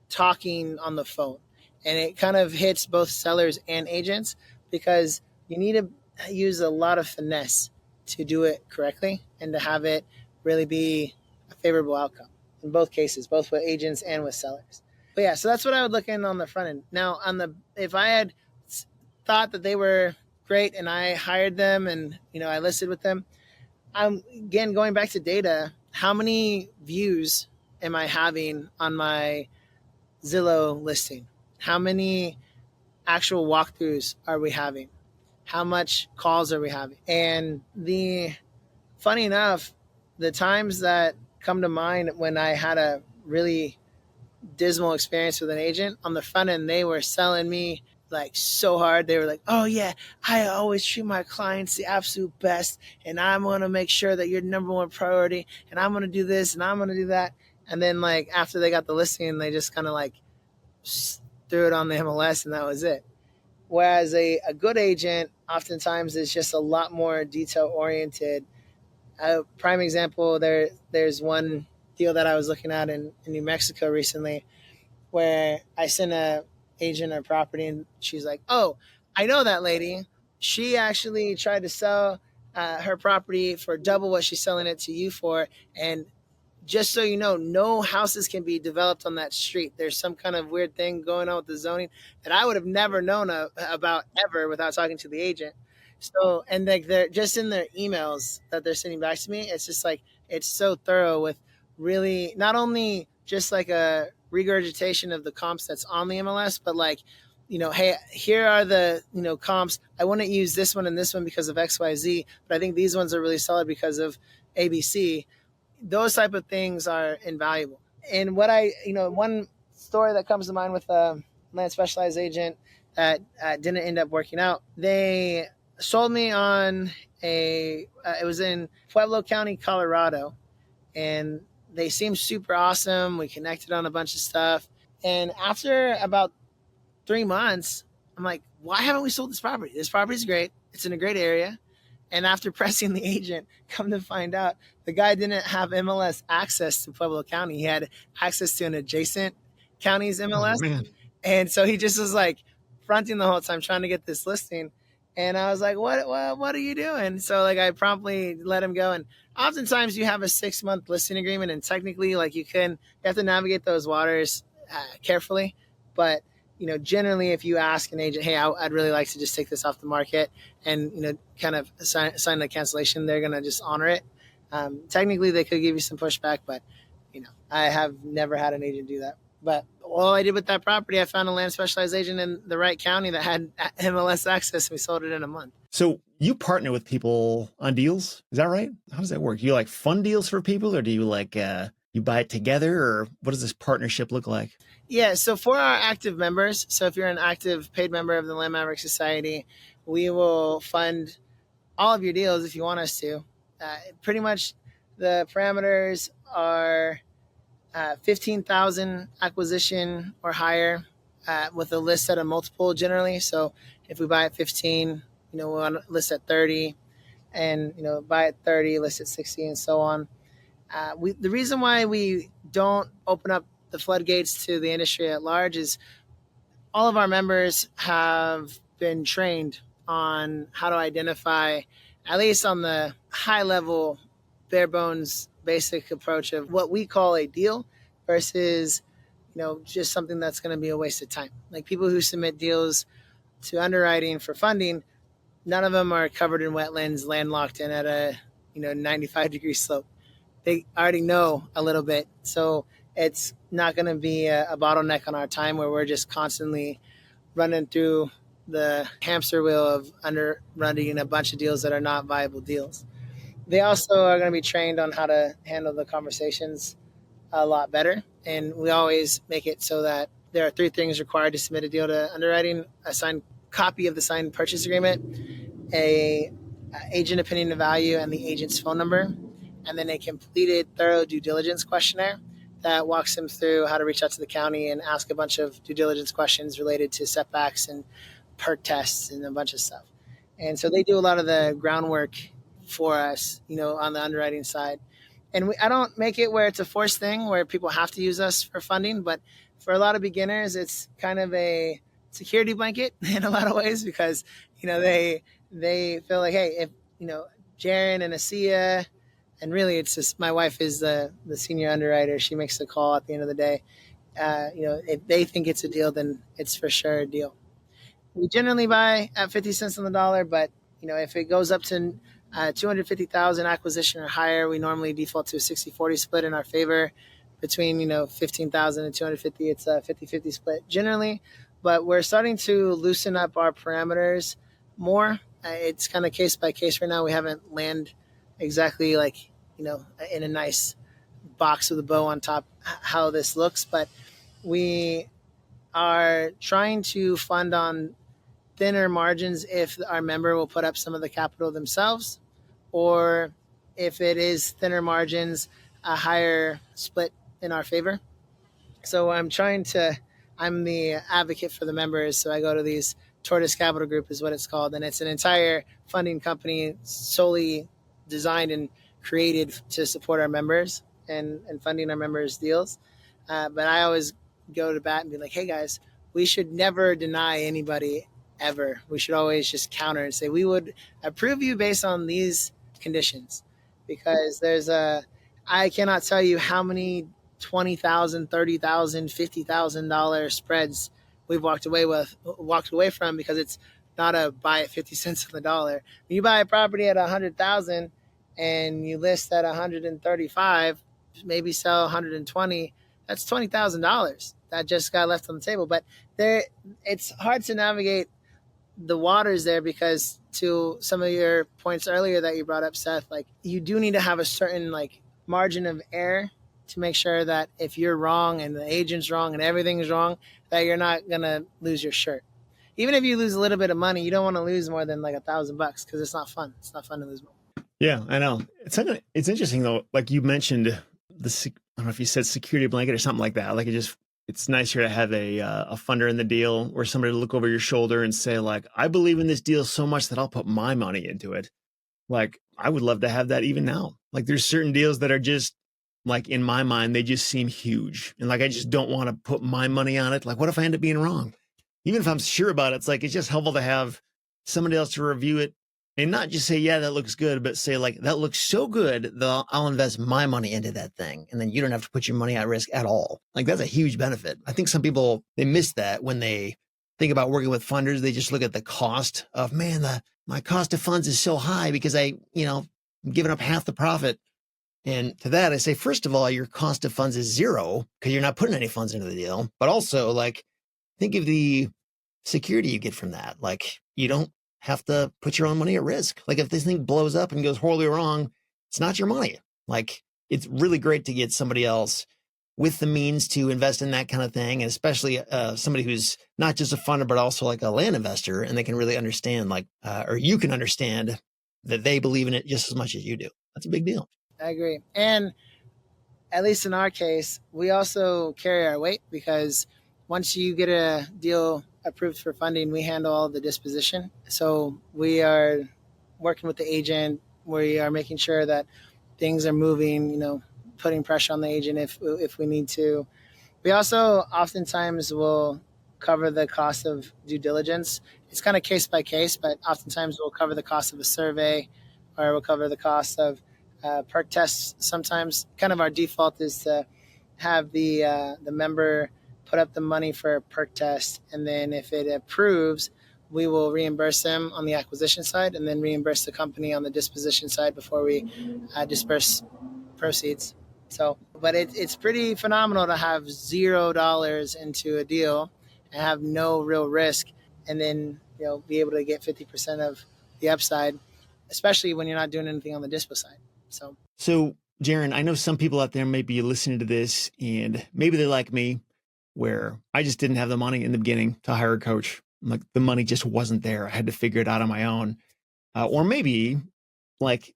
talking on the phone. And it kind of hits both sellers and agents, because you need to use a lot of finesse to do it correctly and to have it really be a favorable outcome in both cases, both with agents and with sellers. But yeah, so that's what I would look in on the front end. Now, if I had thought that they were great and I hired them and, I listed with them, I'm again going back to data. How many views am I having on my Zillow listing? How many actual walkthroughs are we having? How much calls are we having? And funny enough, the times that come to mind when I had a really dismal experience with an agent, on the front end, they were selling me like so hard. They were like, oh yeah, I always treat my clients the absolute best, and I'm going to make sure that you're number one priority, and I'm going to do this and I'm going to do that. And then like after they got the listing, they just kind of like threw it on the MLS and that was it. Whereas a good agent oftentimes is just a lot more detail oriented. A prime example, there's one deal that I was looking at in New Mexico recently, where I sent a agent a property and she's like, oh, I know that lady. She actually tried to sell her property for double what she's selling it to you for. And just so you know, no houses can be developed on that street. There's some kind of weird thing going on with the zoning that I would have never known about ever without talking to the agent. So, and like they're just in their emails that they're sending back to me, it's just like, it's so thorough with really not only just like a regurgitation of the comps that's on the MLS, but like, hey, here are the, comps. I wouldn't use this one and this one because of XYZ, but I think these ones are really solid because of ABC. Those type of things are invaluable. And what one story that comes to mind with a land specialized agent that didn't end up working out, they sold me on it was in Pueblo County, Colorado, and they seemed super awesome. We connected on a bunch of stuff. And after about 3 months, I'm like, why haven't we sold this property? This property is great. It's in a great area. And after pressing the agent, come to find out, the guy didn't have MLS access to Pueblo County. He had access to an adjacent county's MLS. Oh, man. And so he just was like fronting the whole time, trying to get this listing. And I was like, what are you doing? So like I promptly let him go. And oftentimes you have a 6-month listing agreement, and technically like you have to navigate those waters carefully. But generally, if you ask an agent, hey, I'd really like to just take this off the market and, kind of sign the cancellation, they're going to just honor it. Technically, they could give you some pushback, but, I have never had an agent do that. But all I did with that property, I found a land specialized agent in the right county that had MLS access, and we sold it in a month. So you partner with people on deals, is that right? How does that work? You like fund deals for people, or do you like you buy it together, or what does this partnership look like? Yeah, so for our active members, so if you're an active paid member of the Land Maverick Society, we will fund all of your deals if you want us to. Pretty much the parameters are 15,000 acquisition or higher with a list at a multiple generally. So if we buy at 15, we want to list at 30, and buy at 30, list at 60, and so on. The reason why we don't open up the floodgates to the industry at large is all of our members have been trained on how to identify, at least on the high level, bare bones, basic approach of what we call a deal versus, just something that's going to be a waste of time. Like people who submit deals to underwriting for funding none of them are covered in wetlands, landlocked in at a 95-degree slope. They already know a little bit, so it's not going to be a bottleneck on our time where we're just constantly running through the hamster wheel of running a bunch of deals that are not viable deals. They also are going to be trained on how to handle the conversations a lot better. And we always make it so that there are 3 things required to submit a deal to underwriting: a signed copy of the signed purchase agreement, a agent opinion of value, and the agent's phone number, and then a completed thorough due diligence questionnaire that walks them through how to reach out to the county and ask a bunch of due diligence questions related to setbacks and perk tests and a bunch of stuff. And so they do a lot of the groundwork for us, on the underwriting side. And I don't make it where it's a forced thing where people have to use us for funding, but for a lot of beginners, it's kind of a security blanket in a lot of ways, because they feel like, hey, if Jaren and Asia, and really it's just my wife is the senior underwriter. She makes the call at the end of the day. If they think it's a deal, then it's for sure a deal. We generally buy at 50 cents on the dollar, but if it goes up to 250,000 acquisition or higher, we normally default to a 60-40 split in our favor. Between 15,000 and 250, it's a 50-50 split generally. But we're starting to loosen up our parameters more. It's kind of case by case right now. We haven't landed exactly in a nice box with a bow on top how this looks, but we are trying to fund on thinner margins if our member will put up some of the capital themselves, or if it is thinner margins, a higher split in our favor. So I'm the advocate for the members. So I go to these Tortoise Capital Group is what it's called. And it's an entire funding company solely designed and created to support our members and funding our members' deals. But I always go to bat and be like, hey guys, we should never deny anybody ever. We should always just counter and say, we would approve you based on these conditions, because I cannot tell you how many $20,000, $30,000, $50,000 spreads we've walked away from because it's not a buy at 50 cents on the dollar. When you buy a property at 100,000 and you list at 135, maybe sell 120, that's $20,000 that just got left on the table. But it's hard to navigate the waters there, because to some of your points earlier that you brought up, Seth, you do need to have a certain margin of error to make sure that if you're wrong and the agent's wrong and everything's wrong, that you're not going to lose your shirt. Even if you lose a little bit of money, you don't want to lose more than $1,000 because it's not fun. It's not fun to lose money. Yeah, I know. It's interesting though. Like you mentioned, I don't know if you said security blanket or something like that. It's nicer to have a funder in the deal, or somebody to look over your shoulder and say I believe in this deal so much that I'll put my money into it. I would love to have that even now. There's certain deals that are just in my mind, they just seem huge. And I just don't want to put my money on it. What if I end up being wrong? Even if I'm sure about it, it's just helpful to have somebody else to review it and not just say, yeah, that looks good, but say that looks so good that I'll invest my money into that thing. And then you don't have to put your money at risk at all. That's a huge benefit. I think some people, they miss that when they think about working with funders. They just look at the cost of, my cost of funds is so high because I'm giving up half the profit. And to that, I say, first of all, your cost of funds is zero because you're not putting any funds into the deal. But also, think of the security you get from that. You don't have to put your own money at risk. If this thing blows up and goes horribly wrong, it's not your money. It's really great to get somebody else with the means to invest in that kind of thing. And especially somebody who's not just a funder, but also a land investor. And they can really understand, or you can understand that they believe in it just as much as you do. That's a big deal. I agree. And at least in our case, we also carry our weight, because once you get a deal approved for funding, we handle all the disposition. So we are working with the agent. We are making sure that things are moving, putting pressure on the agent if we need to. We also oftentimes will cover the cost of due diligence. It's kind of case by case, but oftentimes we'll cover the cost of a survey, or we'll cover the cost of perk tests. Sometimes kind of our default is to have the member put up the money for a perk test, and then if it approves, we will reimburse them on the acquisition side and then reimburse the company on the disposition side before we disperse proceeds. So, but it's pretty phenomenal to have $0 into a deal and have no real risk, and then be able to get 50% of the upside, especially when you're not doing anything on the dispo side. So Jaren, I know some people out there may be listening to this and maybe they're like me, where I just didn't have the money in the beginning to hire a coach. Like the money just wasn't there. I had to figure it out on my own. Or maybe like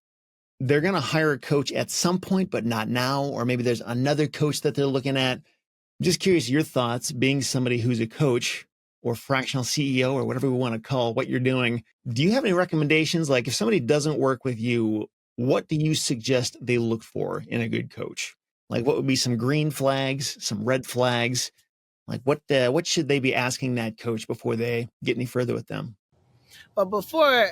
they're going to hire a coach at some point, but not now. Or maybe there's another coach that they're looking at. I'm just curious your thoughts, being somebody who's a coach or fractional CEO or whatever we want to call what you're doing. Do you have any recommendations? Like if somebody doesn't work with you, what do you suggest they look for in a good coach? Like what would be some green flags, some red flags? Like what should they be asking that coach before they get any further with them? Well, before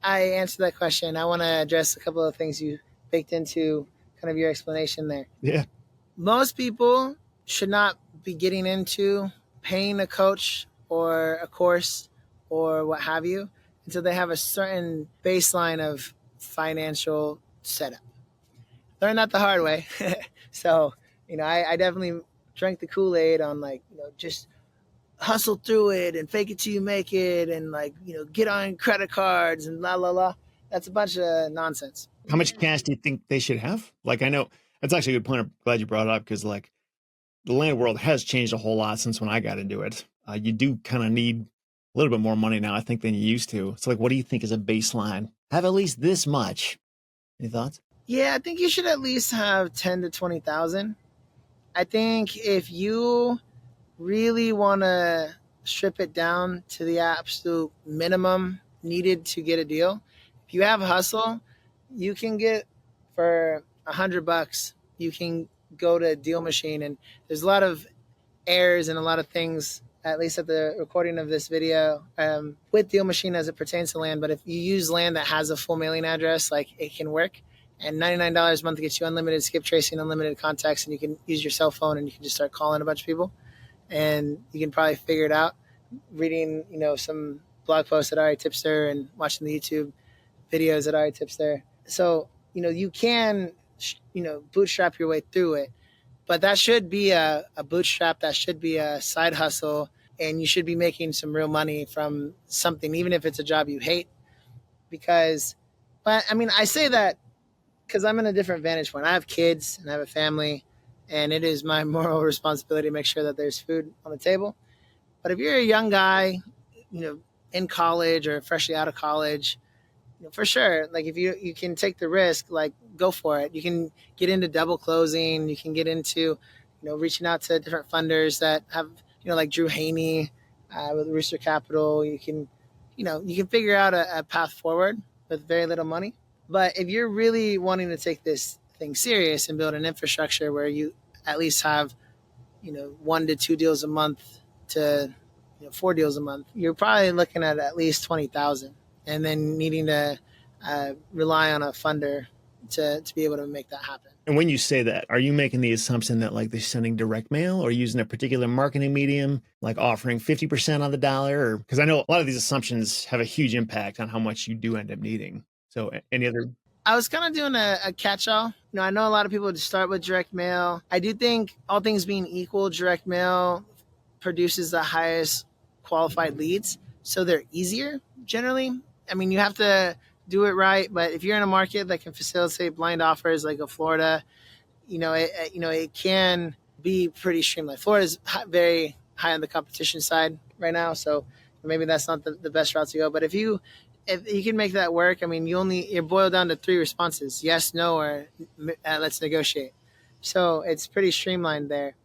I answer that question, I want to address a couple of things you baked into kind of your explanation there. Yeah. Most people should not be getting into paying a coach or a course or what have you until they have a certain baseline of financial setup. Learned that the hard way. So, I definitely drank the Kool-Aid on just hustle through it and fake it till you make it and get on credit cards and la la la. That's a bunch of nonsense. How much cash do you think they should have? Like, I know that's actually a good point. I'm glad you brought it up because like the land world has changed a whole lot since when I got into it. You do kind of need a little bit more money now, I think, than you used to. So like, what do you think is a baseline? Have at least this much. Any thoughts? Yeah, I think you should at least have 10 to 20,000. I think if you really want to strip it down to the absolute minimum needed to get a deal, if you have a hustle, you can get for $100, you can go to Deal Machine, and there's a lot of errors and a lot of things, at least at the recording of this video, with Deal Machine as it pertains to land. But if you use land that has a full mailing address, like it can work. And $99 a month gets you unlimited skip tracing, unlimited contacts, and you can use your cell phone and you can just start calling a bunch of people. And you can probably figure it out reading, some blog posts at REtipster and watching the YouTube videos at REtipster. So, you can, bootstrap your way through it, but that should be a bootstrap. That should be a side hustle, and you should be making some real money from something, even if it's a job you hate. Because, I say that because I'm in a different vantage point. I have kids and I have a family, and it is my moral responsibility to make sure that there's food on the table. But if you're a young guy, in college or freshly out of college, for sure, like if you can take the risk, like go for it. You can get into double closing. You can get into, reaching out to different funders that have, like Drew Haney with Rooster Capital. You can figure out a path forward with very little money. But if you're really wanting to take this thing serious and build an infrastructure where you at least have, 1 to 2 deals a month to 4 deals a month, you're probably looking at least 20,000, and then needing to rely on a funder to be able to make that happen. And when you say that, are you making the assumption that like they're sending direct mail or using a particular marketing medium, like offering 50% on the dollar? Or because I know a lot of these assumptions have a huge impact on how much you do end up needing. So any other? I was kind of doing a catch-all. I know a lot of people just start with direct mail. I do think, all things being equal, direct mail produces the highest qualified leads. So they're easier generally. You have to do it right. But if you're in a market that can facilitate blind offers like a Florida, it can be pretty streamlined. Florida's very high on the competition side right now. So maybe that's not the best route to go. But if you can make that work, you're boiled down to 3 responses: yes, no, or let's negotiate. So it's pretty streamlined there.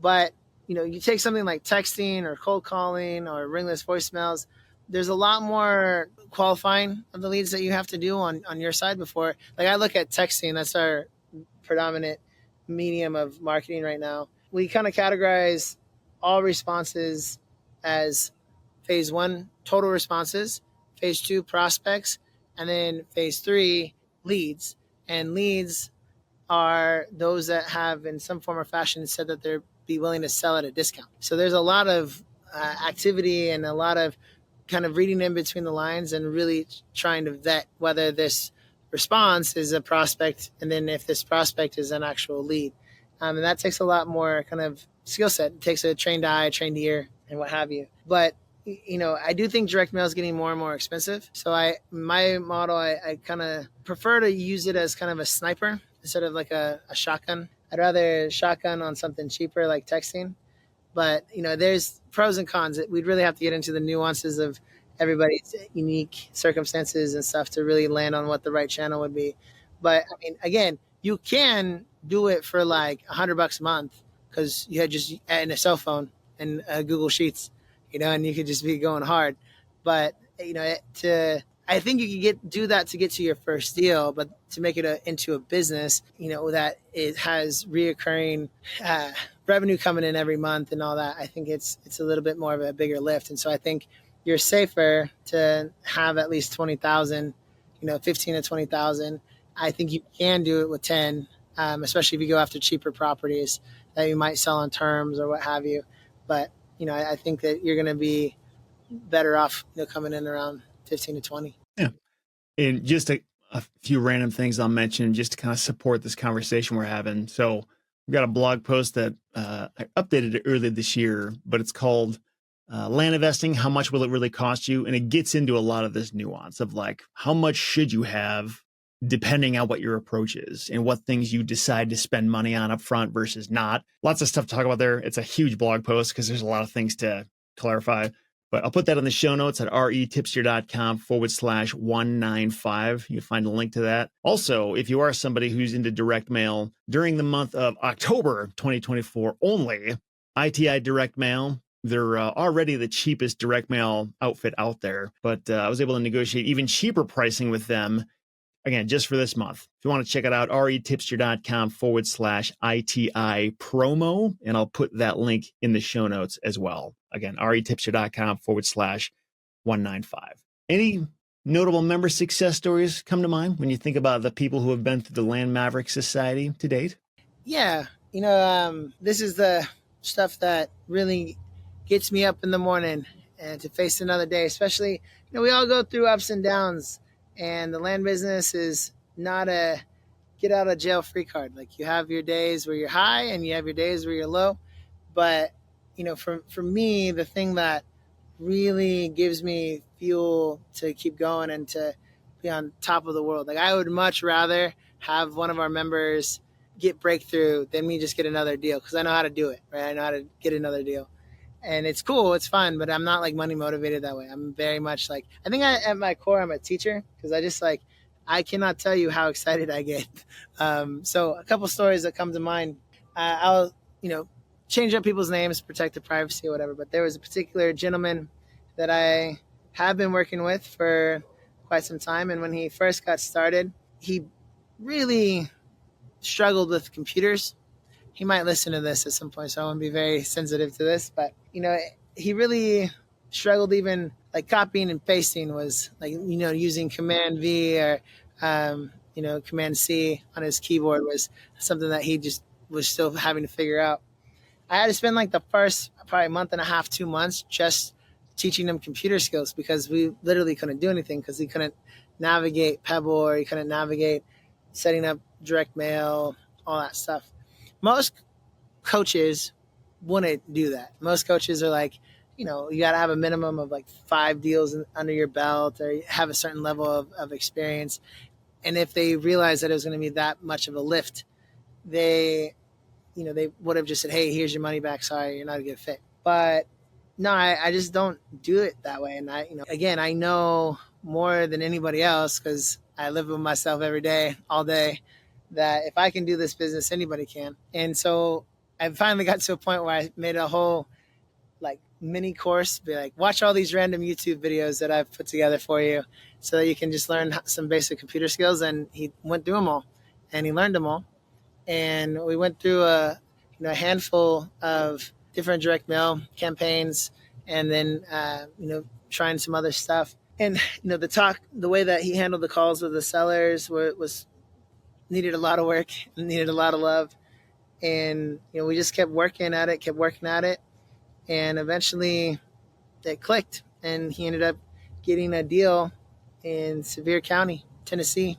But, you take something like texting or cold calling or ringless voicemails, there's a lot more qualifying of the leads that you have to do on your side before. Like I look at texting, that's our predominant medium of marketing right now. We kind of categorize all responses as phase 1, total responses, phase 2, prospects, and then phase 3, leads. And leads are those that have in some form or fashion said that they'd be willing to sell at a discount. So there's a lot of activity and a lot of kind of reading in between the lines and really trying to vet whether this response is a prospect, and then if this prospect is an actual lead. And that takes a lot more kind of skill set. It takes a trained eye, trained ear, and what have you. But I do think direct mail is getting more and more expensive. So my model, I kind of prefer to use it as kind of a sniper instead of like a shotgun. I'd rather shotgun on something cheaper like texting. But, there's pros and cons. We'd really have to get into the nuances of everybody's unique circumstances and stuff to really land on what the right channel would be. But, again, you can do it for like $100 a month because you had just in a cell phone and Google Sheets, and you could just be going hard. But, I think you could do that to get to your first deal, but to make it into a business, that it has reoccurring revenue coming in every month and all that, I think it's a little bit more of a bigger lift. And so I think you're safer to have at least 20,000, 15 to 20,000. I think you can do it with 10, especially if you go after cheaper properties that you might sell on terms or what have you. But, I think that you're going to be better off, coming in around 15 to 20. Yeah. And just a few random things I'll mention just to kind of support this conversation we're having. So we've got a blog post that I updated it earlier this year, but it's called Land Investing, How Much Will It Really Cost You? And it gets into a lot of this nuance of like, how much should you have depending on what your approach is and what things you decide to spend money on up front versus not. Lots of stuff to talk about there. It's a huge blog post because there's a lot of things to clarify. But I'll put that in the show notes at retipster.com/195. You can find a link to that. Also, if you are somebody who's into direct mail during the month of October 2024 only, ITI Direct Mail, they're already the cheapest direct mail outfit out there. But I was able to negotiate even cheaper pricing with them, again, just for this month. If you want to check it out, retipster.com/ITI promo, and I'll put that link in the show notes as well. Again, retipster.com/195. Any notable member success stories come to mind when you think about the people who have been through the Land Maverick Society to date? Yeah. This is the stuff that really gets me up in the morning and to face another day, especially, we all go through ups and downs. And the land business is not a get out of jail free card. Like you have your days where you're high and you have your days where you're low. But, for me, the thing that really gives me fuel to keep going and to be on top of the world, like I would much rather have one of our members get breakthrough than me just get another deal because I know how to do it, right? I know how to get another deal. And it's cool, it's fun, but I'm not like money motivated that way. I'm very much like, I think at my core, I'm a teacher because I cannot tell you how excited I get. So a couple stories that come to mind, I'll, change up people's names, protect their privacy or whatever. But there was a particular gentleman that I have been working with for quite some time. And when he first got started, he really struggled with computers. He might listen to this at some point, so I want to be very sensitive to this. But, he really struggled even like copying and pasting was like, using Command V or, Command C on his keyboard was something that he just was still having to figure out. I had to spend like the first probably month and a half, 2 months just teaching him computer skills because we literally couldn't do anything because he couldn't navigate Pebble or he couldn't navigate setting up direct mail, all that stuff. Most coaches wouldn't do that. Most coaches are like, you got to have a minimum of like 5 deals under your belt or have a certain level of experience. And if they realized that it was going to be that much of a lift, they would have just said, hey, here's your money back. Sorry, you're not a good fit. But no, I just don't do it that way. And again, I know more than anybody else because I live with myself every day, all day, that if I can do this business, anybody can. And so I finally got to a point where I made a whole like mini course, be like, watch all these random YouTube videos that I've put together for you so that you can just learn some basic computer skills. And he went through them all and he learned them all. And we went through a handful of different direct mail campaigns and then, trying some other stuff. And, the way that he handled the calls with the sellers was needed a lot of work, needed a lot of love. And, we just kept working at it. And eventually it clicked. and he ended up getting a deal in Sevier County, Tennessee,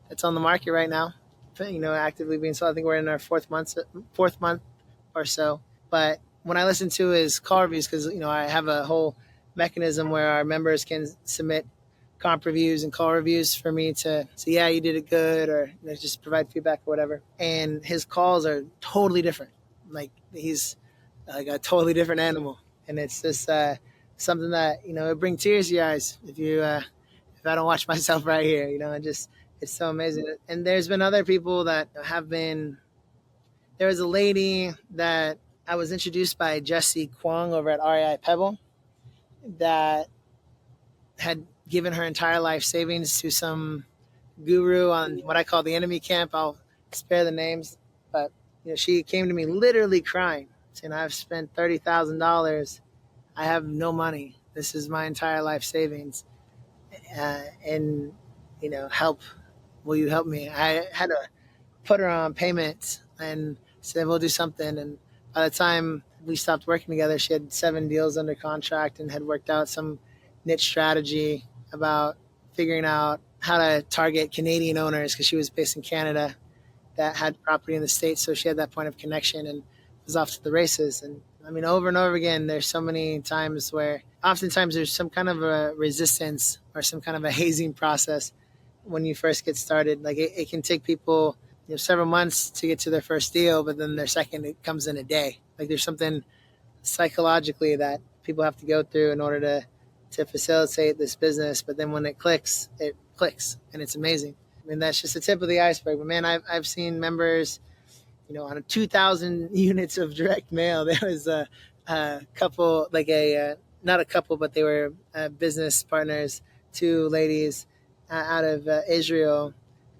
that's on the market right now. Actively being sold. I think we're in our fourth month or so. But when I listen to his call reviews, because I have a whole mechanism where our members can submit comp reviews and call reviews for me to say, yeah, you did it good, or just provide feedback or whatever. And his calls are totally different. Like he's like a totally different animal, and it's just something that it brings tears to your eyes if I don't watch myself right here. It's so amazing. And there's been other people that have been. There was a lady that I was introduced by Jesse Kwong over at REI Pebble that had given her entire life savings to some guru on what I call the enemy camp. I'll spare the names, but she came to me literally crying, saying, "I've spent $30,000. I have no money. This is my entire life savings, and help. Will you help me?" I had to put her on payments and said, "We'll do something." And by the time we stopped working together, she had 7 deals under contract and had worked out some niche strategy about figuring out how to target Canadian owners, because she was based in Canada that had property in the States. So she had that point of connection and was off to the races. And I mean, over and over again, there's so many times where oftentimes there's some kind of a resistance or some kind of a hazing process when you first get started. Like it can take people several months to get to their first deal, but then their second, it comes in a day. Like there's something psychologically that people have to go through in order to facilitate this business. But then when it clicks, and it's amazing. I mean, that's just the tip of the iceberg. But man, I've seen members, on a 2,000 units of direct mail. There was a couple, like not a couple, but they were business partners, 2 ladies out of Israel,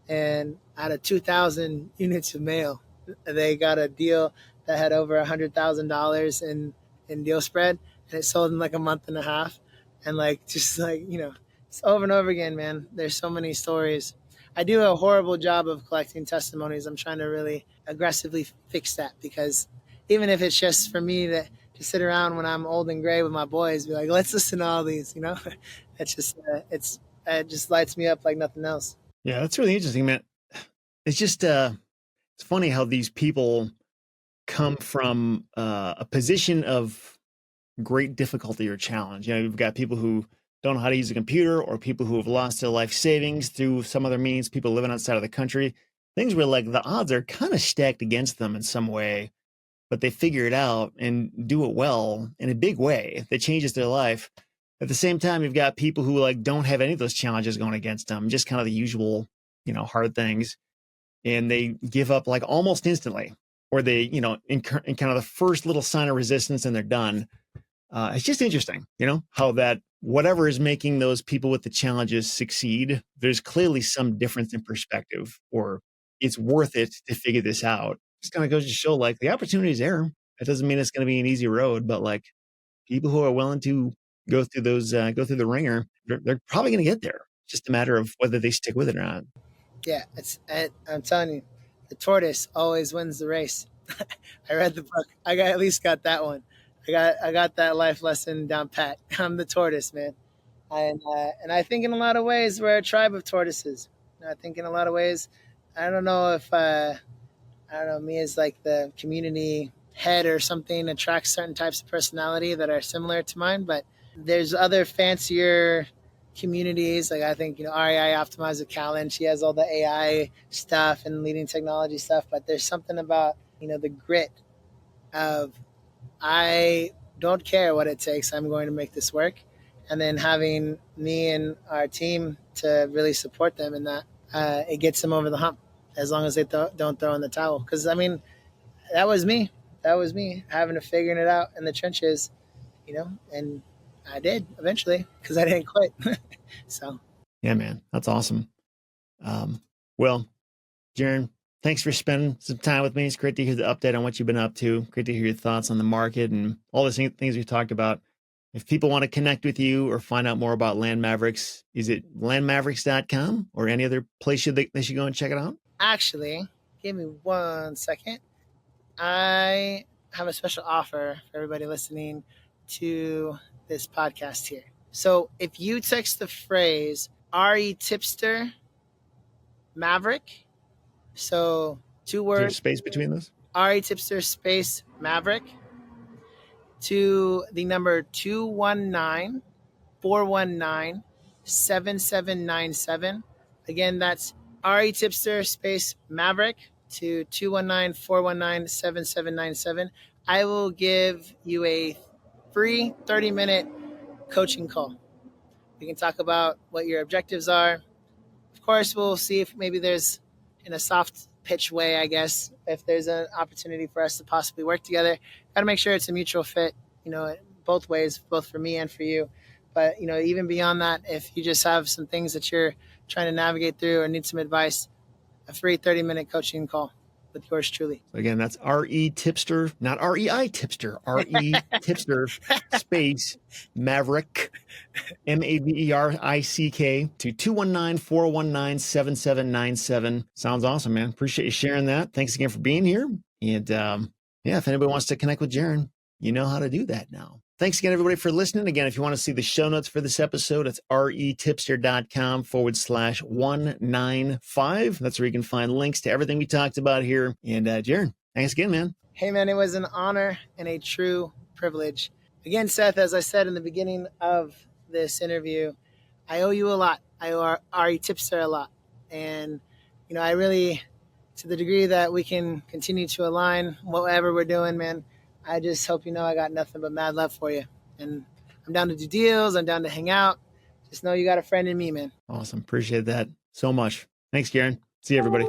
and out of 2,000 units of mail, they got a deal that had over $100,000 in deal spread, and it sold in like a month and a half. And it's over and over again, man. There's so many stories. I do a horrible job of collecting testimonies. I'm trying to really aggressively fix that, because even if it's just for me to sit around when I'm old and gray with my boys, be like, let's listen to all these, it's just it just lights me up like nothing else. Yeah, that's really interesting, man. It's just it's funny how these people come from a position of great difficulty or challenge. You've got people who don't know how to use a computer, or people who have lost their life savings through some other means, people living outside of the country, things where like the odds are kind of stacked against them in some way, but they figure it out and do it well in a big way that changes their life. At the same time, you've got people who like don't have any of those challenges going against them, just kind of the usual, hard things. And they give up like almost instantly, or they, in kind of the first little sign of resistance, and they're done. It's just interesting, how that whatever is making those people with the challenges succeed, there's clearly some difference in perspective, or it's worth it to figure this out. Just kind of goes to show like the opportunity is there. It doesn't mean it's going to be an easy road, but like people who are willing to go through the ringer, they're probably going to get there. It's just a matter of whether they stick with it or not. Yeah, I'm telling you, the tortoise always wins the race. I read the book. At least got that one. I got that life lesson down pat. I'm the tortoise, man. And I think in a lot of ways we're a tribe of tortoises. I think in a lot of ways, I don't know if me as like the community head or something attracts certain types of personality that are similar to mine, but there's other fancier communities. Like I think, REI optimized with Callan. She has all the AI stuff and leading technology stuff, but there's something about, the grit of, I don't care what it takes. I'm going to make this work. And then having me and our team to really support them in that, it gets them over the hump, as long as they don't throw in the towel. Because, I mean, that was me. That was me having to figure it out in the trenches, and I did eventually, because I didn't quit. So. Yeah, man, that's awesome. Well, Jaren, thanks for spending some time with me. It's great to hear the update on what you've been up to. Great to hear your thoughts on the market and all the things we talked about. If people want to connect with you or find out more about Land Mavericks, is it landmavericks.com or any other place they should go and check it out? Actually, give me 1 second. I have a special offer for everybody listening to this podcast here. So if you text the phrase REtipster Maverick, so 2 Is there words, space between those? REtipster space Maverick, to the number 219-419-7797. Again, that's REtipster space Maverick to 219-419-7797. I will give you a free 30-minute coaching call. We can talk about what your objectives are. Of course, we'll see if maybe there's, in a soft pitch way, I guess, if there's an opportunity for us to possibly work together. Got to make sure it's a mutual fit, both ways, both for me and for you. But, even beyond that, if you just have some things that you're trying to navigate through or need some advice, a free 30-minute coaching call with yours truly. So again, that's REtipster, not REI Tipster, REtipster space Maverick, Maverick to 219-419-7797. Sounds awesome, man. Appreciate you sharing that. Thanks again for being here. And if anybody wants to connect with Jaren, you know how to do that now. Thanks again, everybody, for listening. Again, if you want to see the show notes for this episode, it's retipster.com/195. That's where you can find links to everything we talked about here. And Jaren, thanks again, man. Hey, man, it was an honor and a true privilege. Again, Seth, as I said in the beginning of this interview, I owe you a lot. I owe REtipster a lot. And, I really, to the degree that we can continue to align whatever we're doing, man, I just hope you know I got nothing but mad love for you. And I'm down to do deals. I'm down to hang out. Just know you got a friend in me, man. Awesome. Appreciate that so much. Thanks, Jaren. See you, everybody.